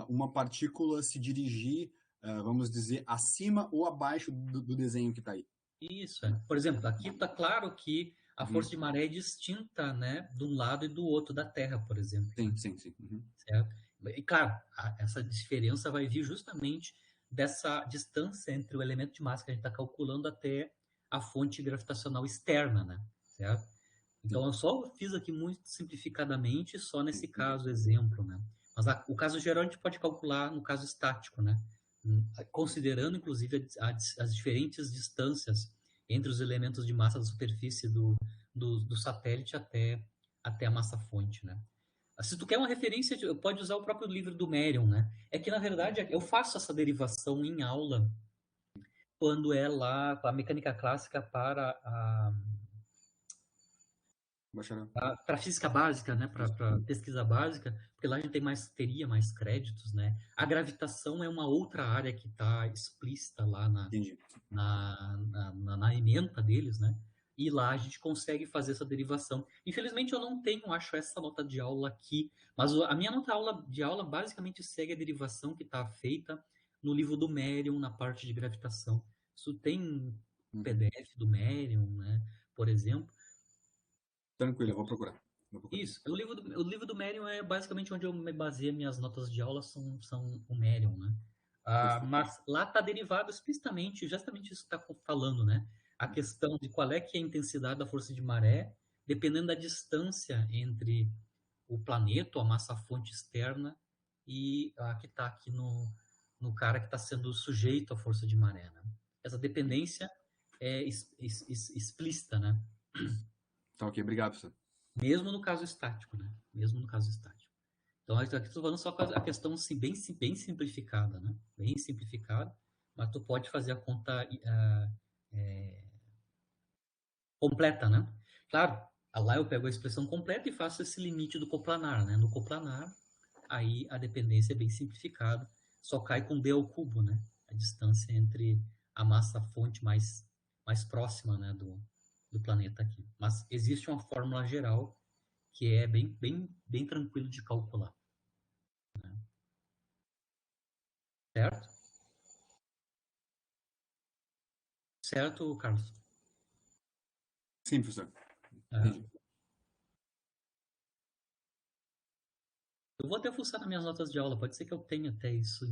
uma partícula se dirigir, vamos dizer, acima ou abaixo do desenho que está aí. Isso, é. Por exemplo, aqui está claro que a Uhum. força de maré é distinta, né, de um lado e do outro da Terra, por exemplo, né? Sim, sim, sim. Uhum. Certo? E claro, essa diferença vai vir justamente dessa distância entre o elemento de massa que a gente está calculando até a fonte gravitacional externa, né? Certo? Então Sim, eu só fiz aqui muito simplificadamente, só sim. nesse Uhum. caso exemplo, né? Mas o caso geral a gente pode calcular no caso estático, né? Considerando inclusive as diferentes distâncias entre os elementos de massa da superfície do satélite até a massa fonte, né? Se tu quer uma referência, pode usar o próprio livro do Merion, né? É que, na verdade, eu faço essa derivação em aula quando é lá a mecânica clássica Bacharel. para física básica, né? Isso. Para pesquisa básica, porque lá a gente teria mais créditos, né? A gravitação é uma outra área que está explícita lá Entendi. na ementa deles, né? E lá a gente consegue fazer essa derivação. Infelizmente eu não tenho, acho, essa nota de aula aqui, mas a minha de aula basicamente segue a derivação que está feita no livro do Merion, na parte de gravitação. Isso tem Uhum. PDF do Merion, né? Por exemplo. Tranquilo, eu vou procurar. Vou procurar. Isso, o livro do Merion é basicamente onde eu me baseio, minhas notas de aula são o Merion, né? Perfeito. Mas lá está derivado explicitamente, justamente isso que está falando, né? A questão de qual é que é a intensidade da força de maré, dependendo da distância entre o planeta, ou a massa fonte externa, e a que está aqui no cara que está sendo sujeito à força de maré, né? Essa dependência é explícita, né? Tá ok, obrigado, professor. Mesmo no caso estático, né? Mesmo no caso estático. Então, aqui estou falando só com a questão assim, bem simplificada, né? Bem simplificada, mas tu pode fazer a conta completa, né? Claro, lá eu pego a expressão completa e faço esse limite do coplanar, né? No coplanar, aí a dependência é bem simplificada, só cai com d ao cubo, né? A distância entre a massa-fonte mais próxima, né, do planeta aqui. Mas existe uma fórmula geral que é bem tranquilo de calcular, né? Certo? Certo, Carlos? Sim, professor. É. Entendi. Eu vou até fuçar nas minhas notas de aula, pode ser que eu tenha até isso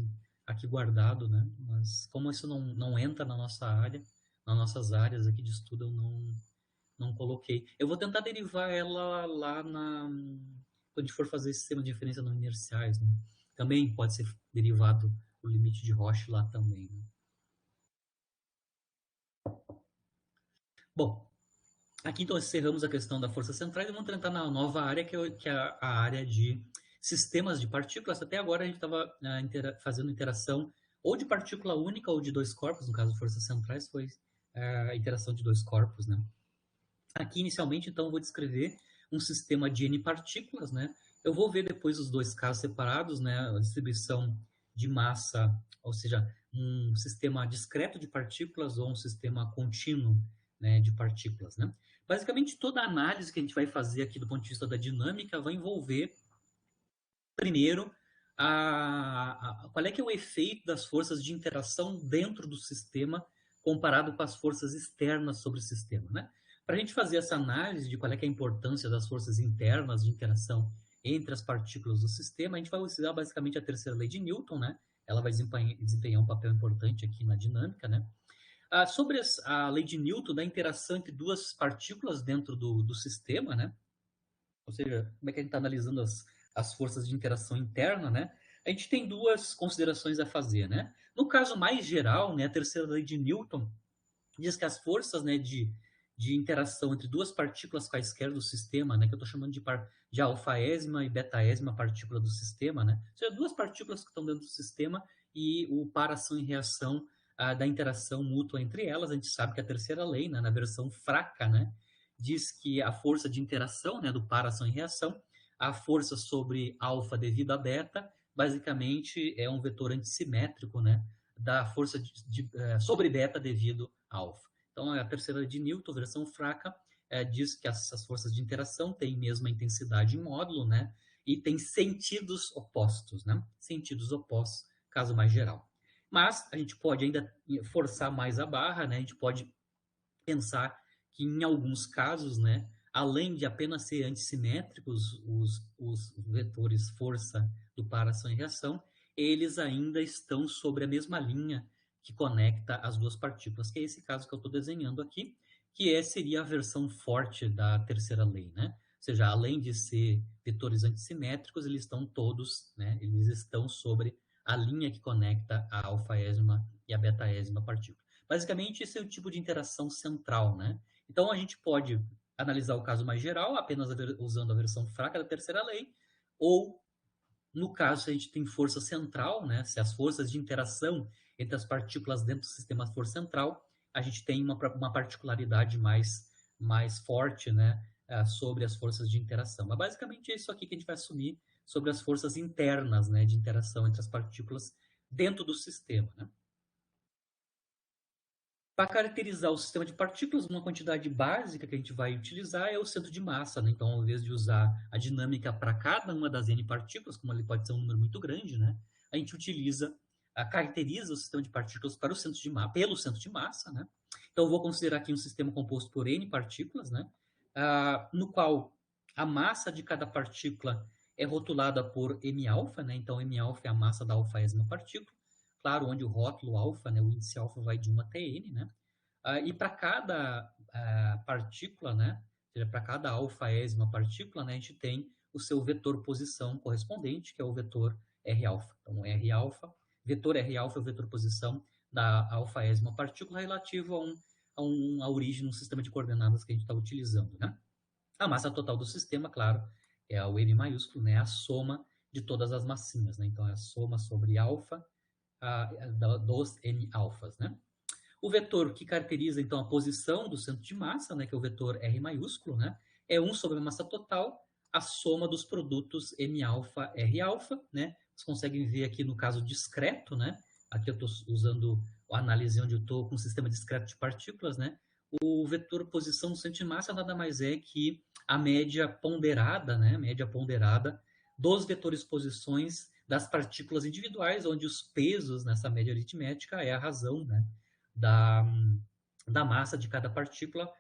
aqui guardado, né? Mas como isso não entra na nossa área, nas nossas áreas aqui de estudo, eu não coloquei. Eu vou tentar derivar ela lá quando a gente for fazer sistema de referência não inerciais, né? Também pode ser derivado o limite de Roche lá também, né? Bom, aqui então encerramos a questão da força central e vamos tentar na nova área, que é a área de sistemas de partículas. Até agora a gente estava fazendo interação ou de partícula única ou de dois corpos, no caso forças centrais foi a interação de dois corpos, né? Aqui inicialmente então eu vou descrever um sistema de N partículas, né? Eu vou ver depois os dois casos separados, né? A distribuição de massa, ou seja, um sistema discreto de partículas ou um sistema contínuo, né, de partículas, né? Basicamente, toda a análise que a gente vai fazer aqui do ponto de vista da dinâmica vai envolver, primeiro, qual é que é o efeito das forças de interação dentro do sistema comparado com as forças externas sobre o sistema, né? Para a gente fazer essa análise de qual é que é a importância das forças internas de interação entre as partículas do sistema, a gente vai utilizar basicamente a terceira lei de Newton, né? Ela vai desempenhar um papel importante aqui na dinâmica, né? Sobre a lei de Newton da interação entre duas partículas dentro do sistema, né? Ou seja, como é que a gente está analisando as forças de interação interna, né? A gente tem duas considerações a fazer, né? No caso mais geral, né, a terceira lei de Newton diz que as forças, né, de interação entre duas partículas quaisquer do sistema, né, que eu estou chamando de alfaésima e betaésima partícula do sistema, né? Ou seja, duas partículas que estão dentro do sistema e o par ação e reação da interação mútua entre elas. A gente sabe que a terceira lei, né, na versão fraca, né, diz que a força de interação, né, do par ação e reação, a força sobre alfa devido a beta, basicamente é um vetor antissimétrico, né, da força sobre beta devido a alfa. Então, a terceira de Newton, versão fraca, diz que essas forças de interação têm mesma intensidade em módulo, né? E têm sentidos opostos, né? Sentidos opostos, caso mais geral. Mas a gente pode ainda forçar mais a barra, né? A gente pode pensar que em alguns casos, né, além de apenas ser antissimétricos os vetores força do par ação e reação, eles ainda estão sobre a mesma linha que conecta as duas partículas, que é esse caso que eu estou desenhando aqui, seria a versão forte da terceira lei, né? Ou seja, além de ser vetores antissimétricos, eles estão todos, né, eles estão sobre a linha que conecta a alfaésima e a betaésima partícula. Basicamente, esse é o tipo de interação central, né? Então, a gente pode analisar o caso mais geral, apenas usando a versão fraca da terceira lei, ou, no caso, se a gente tem força central, né? Se as forças de interação entre as partículas dentro do sistema for central, a gente tem uma particularidade mais forte, né? Sobre as forças de interação. Mas, basicamente, é isso aqui que a gente vai assumir sobre as forças internas, né? De interação entre as partículas dentro do sistema, né? Para caracterizar o sistema de partículas, uma quantidade básica que a gente vai utilizar é o centro de massa, né? Então, ao invés de usar a dinâmica para cada uma das N partículas, como ele pode ser um número muito grande, né? A gente caracteriza o sistema de partículas para o pelo centro de massa, né? Então, eu vou considerar aqui um sistema composto por N partículas, né? No qual a massa de cada partícula é rotulada por M-alfa, né? Então, M-alfa é a massa da alfaésima partícula. Claro, onde o rótulo alfa, né, o índice alfa vai de 1 até n, né? E para cada partícula, né, ou seja, para cada alfaésima partícula, né, a gente tem o seu vetor posição correspondente, que é o vetor R-alfa. Então, R-alfa, vetor R-alfa é o vetor posição da alfaésima partícula relativo a origem no sistema de coordenadas que a gente está utilizando, né? A massa total do sistema, claro, é o M maiúsculo, né? A soma de todas as massinhas, né? Então, é a soma sobre alfa dos N alfas, né? O vetor que caracteriza, então, a posição do centro de massa, né, que é o vetor R maiúsculo, né, é 1 sobre a massa total, a soma dos produtos M alfa, R alfa, né? Vocês conseguem ver aqui no caso discreto, né? Aqui eu estou usando a análise onde eu estou com o sistema discreto de partículas, né? O vetor posição do centro de massa nada mais é que a média ponderada, né? Média ponderada dos vetores posições das partículas individuais, onde os pesos nessa média aritmética é a razão, né? Da, da massa de cada partícula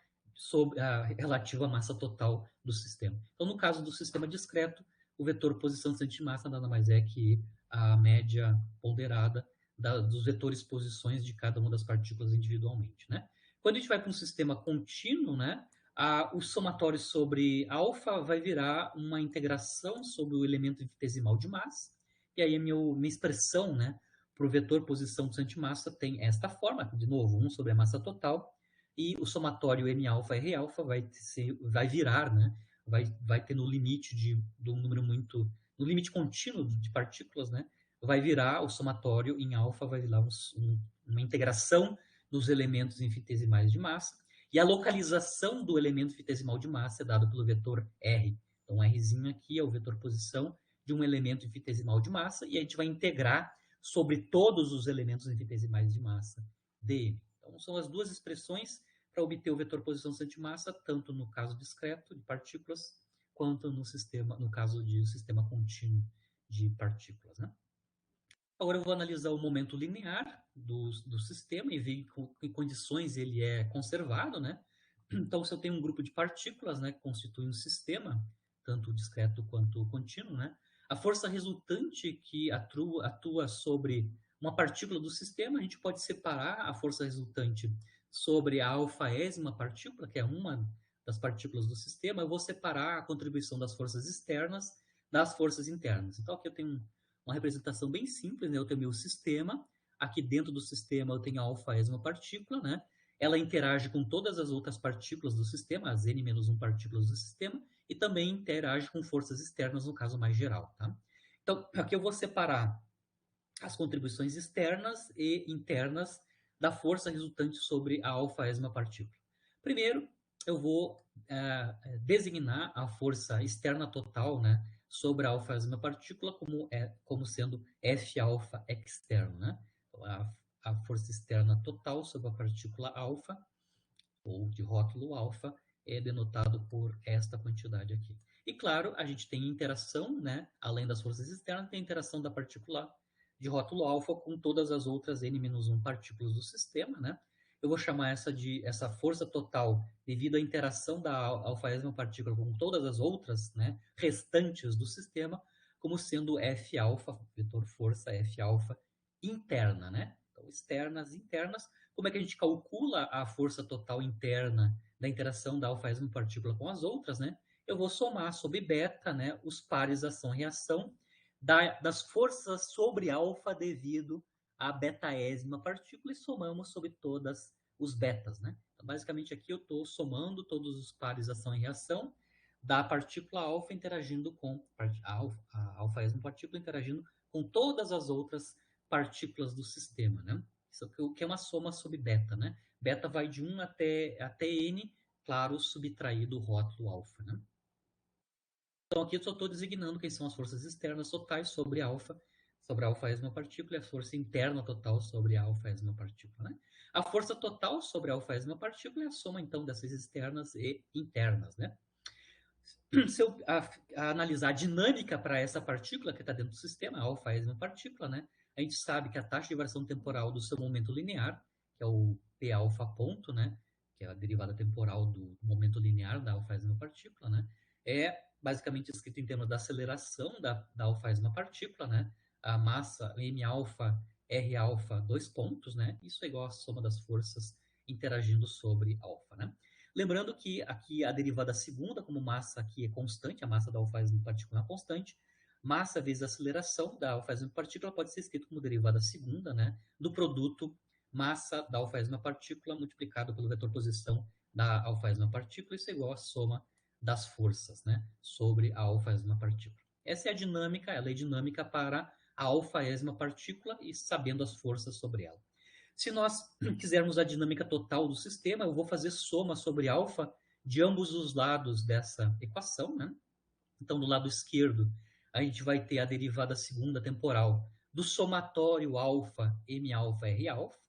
relativa à massa total do sistema. Então, no caso do sistema discreto, o vetor posição centro de massa nada mais é que a média ponderada dos vetores posições de cada uma das partículas individualmente, né? Quando a gente vai para um sistema contínuo, né, o somatório sobre alfa vai virar uma integração sobre o elemento infinitesimal de massa, e aí a minha expressão, né, para o vetor posição do centro de massa tem esta forma, de novo, 1 sobre a massa total, e o somatório M alfa e R alfa vai virar, né? Vai ter no limite de um número muito, no limite contínuo de partículas, né? Vai virar o somatório em alfa, vai virar uma integração dos elementos infinitesimais de massa, e a localização do elemento infinitesimal de massa é dada pelo vetor R. Então, Rzinho aqui é o vetor posição de um elemento infinitesimal de massa, e a gente vai integrar sobre todos os elementos infinitesimais de massa dele. Então, são as duas expressões para obter o vetor posição centro de massa, tanto no caso discreto de partículas, quanto no caso de sistema contínuo de partículas, né? Agora eu vou analisar o momento linear do sistema e ver em que condições ele é conservado, né? Então, se eu tenho um grupo de partículas, né, que constitui um sistema, tanto discreto quanto contínuo, né? A força resultante que atua sobre uma partícula do sistema, a gente pode separar a força resultante sobre a alfaésima partícula, que é uma das partículas do sistema. Eu vou separar a contribuição das forças externas das forças internas. Então, aqui eu tenho uma representação bem simples, né? Eu tenho meu sistema, aqui dentro do sistema eu tenho a alfaésima partícula, né? Ela interage com todas as outras partículas do sistema, as n-1 partículas do sistema, e também interage com forças externas, no caso mais geral, tá? Então, aqui eu vou separar as contribuições externas e internas da força resultante sobre a alfaésima partícula. Primeiro, eu vou designar a força externa total, né, sobre a alfaésima partícula como sendo F alfa externo, né? Então, a força externa total sobre a partícula alfa, ou de rótulo alfa, é denotado por esta quantidade aqui. E claro, a gente tem interação, né, além das forças externas, tem interação da partícula de rótulo alfa com todas as outras n-1 partículas do sistema, né? Eu vou chamar essa força total devido à interação da alfaésima partícula com todas as outras, né, restantes do sistema, como sendo F alfa, vetor força F alfa interna, né? Então, externas, internas. Como é que a gente calcula a força total interna da interação da alfaésima partícula com as outras, né? Eu vou somar sobre beta, né, os pares ação-reação das forças sobre alfa devido à betaésima partícula e somamos sobre todas os betas, né? Então, basicamente aqui eu estou somando todos os pares ação e reação da partícula alfa interagindo com a alfaésima partícula interagindo com todas as outras partículas do sistema, né? Isso que é uma soma sobre beta, né? Beta vai de 1 até n, claro, subtraído o rótulo alfa, né? Então, aqui eu só estou designando quem são as forças externas totais sobre a alfaésima partícula, e a força interna total sobre a alfaésima partícula, né? A força total sobre a alfaésima partícula é a soma, então, dessas externas e internas, né? Se eu analisar a dinâmica para essa partícula que está dentro do sistema, a alfaésima partícula, né? A gente sabe que a taxa de variação temporal do seu momento linear, que é o P alfa ponto, né? Que é a derivada temporal do momento linear da alfaésima partícula, né? É basicamente escrito em termos da aceleração da alfaésima partícula, né? A massa m alfa, r alfa, 2 pontos, né? Isso é igual à soma das forças interagindo sobre alfa, né? Lembrando que aqui a derivada segunda, como massa aqui é constante, a massa da alfaésima partícula é constante, massa vezes aceleração da alfésima partícula pode ser escrito como derivada segunda, né, do produto massa da alfésima partícula multiplicado pelo vetor posição da alfésima partícula, isso é igual à soma das forças, né, sobre a alfésima partícula. Essa é a dinâmica, a lei dinâmica para a alfésima partícula e sabendo as forças sobre ela. Se nós quisermos a dinâmica total do sistema, eu vou fazer soma sobre alfa de ambos os lados dessa equação, né? Então, do lado esquerdo, a gente vai ter a derivada segunda temporal do somatório alfa, m alfa, r alfa.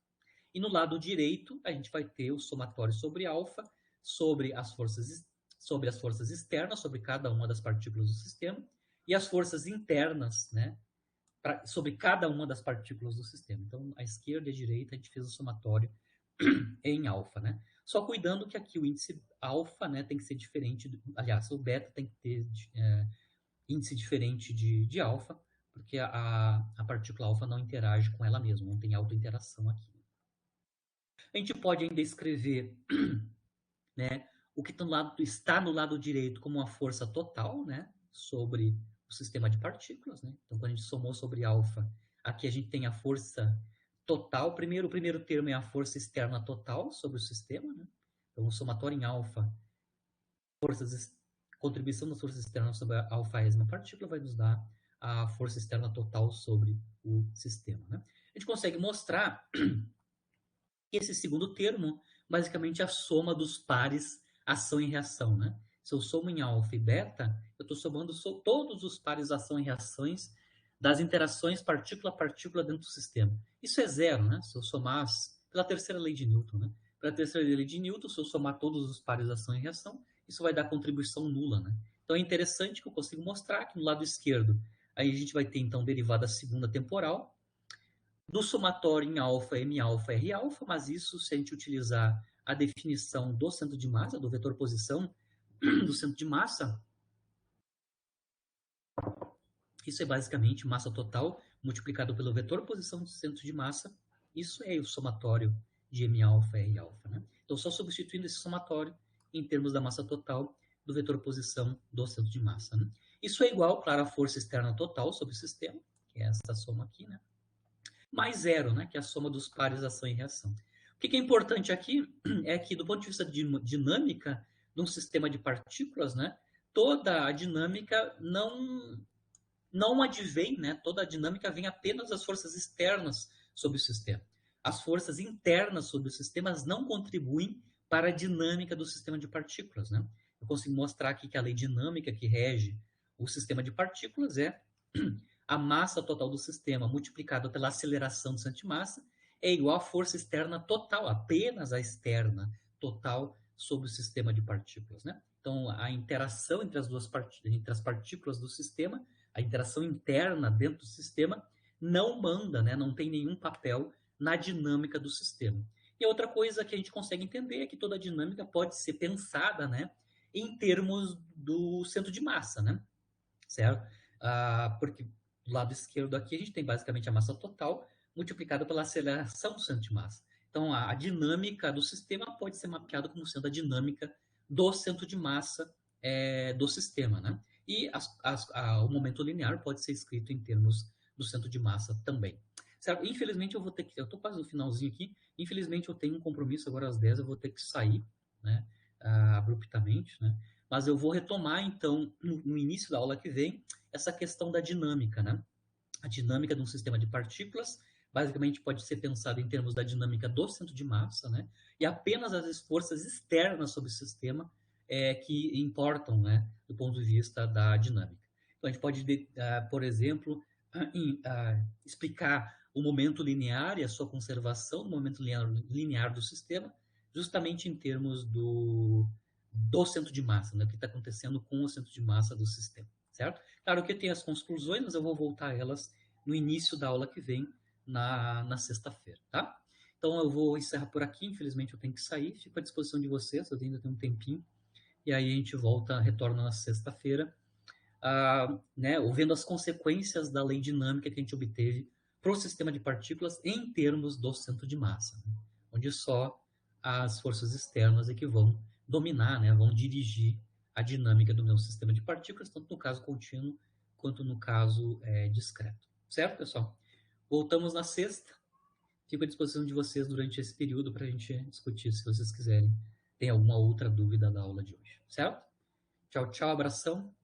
E no lado direito, a gente vai ter o somatório sobre alfa, sobre as forças externas, sobre cada uma das partículas do sistema, e as forças internas, né, sobre cada uma das partículas do sistema. Então, à esquerda e à direita, a gente fez o somatório em alfa, né? Só cuidando que aqui o índice alfa, né, tem que ser diferente, aliás, o beta tem que ter índice diferente de alfa, porque a partícula alfa não interage com ela mesma, não tem autointeração aqui. A gente pode ainda escrever, né, o que está no lado direito como uma força total, né, sobre o sistema de partículas, né? Então, quando a gente somou sobre alfa, aqui a gente tem a força total. O primeiro termo é a força externa total sobre o sistema, né? Então, o somatório em alfa, contribuição das forças externas sobre a alfaésima partícula vai nos dar a força externa total sobre o sistema, né? A gente consegue mostrar que esse segundo termo, basicamente, é a soma dos pares ação e reação, né? Se eu somo em alfa e beta, eu estou somando todos os pares ação e reações das interações partícula-partícula dentro do sistema. Isso é zero, né? Se eu somar pela terceira lei de Newton, né? Pela terceira lei de Newton, se eu somar todos os pares ação e reação, isso vai dar contribuição nula, né? Então é interessante que eu consigo mostrar que no lado esquerdo, aí a gente vai ter então derivada segunda temporal, do somatório em alfa, m alfa, r alfa, mas isso se a gente utilizar a definição do centro de massa, do vetor posição do centro de massa, isso é basicamente massa total multiplicado pelo vetor posição do centro de massa, isso é o somatório de m alfa, r alfa, né? Então, só substituindo esse somatório em termos da massa total do vetor posição do centro de massa, né? Isso é igual, claro, à força externa total sobre o sistema, que é essa soma aqui, né? Mais zero, né, que é a soma dos pares ação e reação. O que é importante aqui é que, do ponto de vista de dinâmica de um sistema de partículas, né, toda a dinâmica não advém, né, toda a dinâmica vem apenas das forças externas sobre o sistema. As forças internas sobre os sistemas não contribuem para a dinâmica do sistema de partículas, né? Eu consigo mostrar aqui que a lei dinâmica que rege o sistema de partículas é a massa total do sistema multiplicado pela aceleração do centro de massa é igual à força externa total, apenas a externa total sobre o sistema de partículas, né? Então, a interação entre as partículas do sistema, a interação interna dentro do sistema, não manda, né? Não tem nenhum papel na dinâmica do sistema. E outra coisa que a gente consegue entender é que toda a dinâmica pode ser pensada, né, em termos do centro de massa, né? Certo? Porque do lado esquerdo aqui a gente tem basicamente a massa total multiplicada pela aceleração do centro de massa. Então, a dinâmica do sistema pode ser mapeada como sendo a dinâmica do centro de massa do sistema, né? E o momento linear pode ser escrito em termos do centro de massa também. Certo? Infelizmente, eu estou quase no finalzinho aqui, infelizmente eu tenho um compromisso agora às 10, eu vou ter que sair, né? Abruptamente, né? Mas eu vou retomar, então, no início da aula que vem, essa questão da dinâmica, né? A dinâmica de um sistema de partículas, basicamente pode ser pensada em termos da dinâmica do centro de massa, né? E apenas as forças externas sobre o sistema que importam, né? Do ponto de vista da dinâmica. Então, a gente pode, por exemplo, explicar o momento linear e a sua conservação no momento linear do sistema, justamente em termos do centro de massa, né? O que está acontecendo com o centro de massa do sistema, certo? Claro que eu tenho as conclusões, mas eu vou voltar a elas no início da aula que vem, na sexta-feira, tá? Então eu vou encerrar por aqui, infelizmente eu tenho que sair, fico à disposição de vocês, eu ainda tenho um tempinho, e aí a gente retorna na sexta-feira, né, vendo as consequências da lei dinâmica que a gente obteve para o sistema de partículas em termos do centro de massa, né? Onde só as forças externas é que vão dominar, né, vão dirigir a dinâmica do meu sistema de partículas, tanto no caso contínuo quanto no caso discreto. Certo, pessoal? Voltamos na sexta. Fico à disposição de vocês durante esse período para a gente discutir, se vocês quiserem. Tem alguma outra dúvida da aula de hoje. Certo? Tchau, tchau, abração.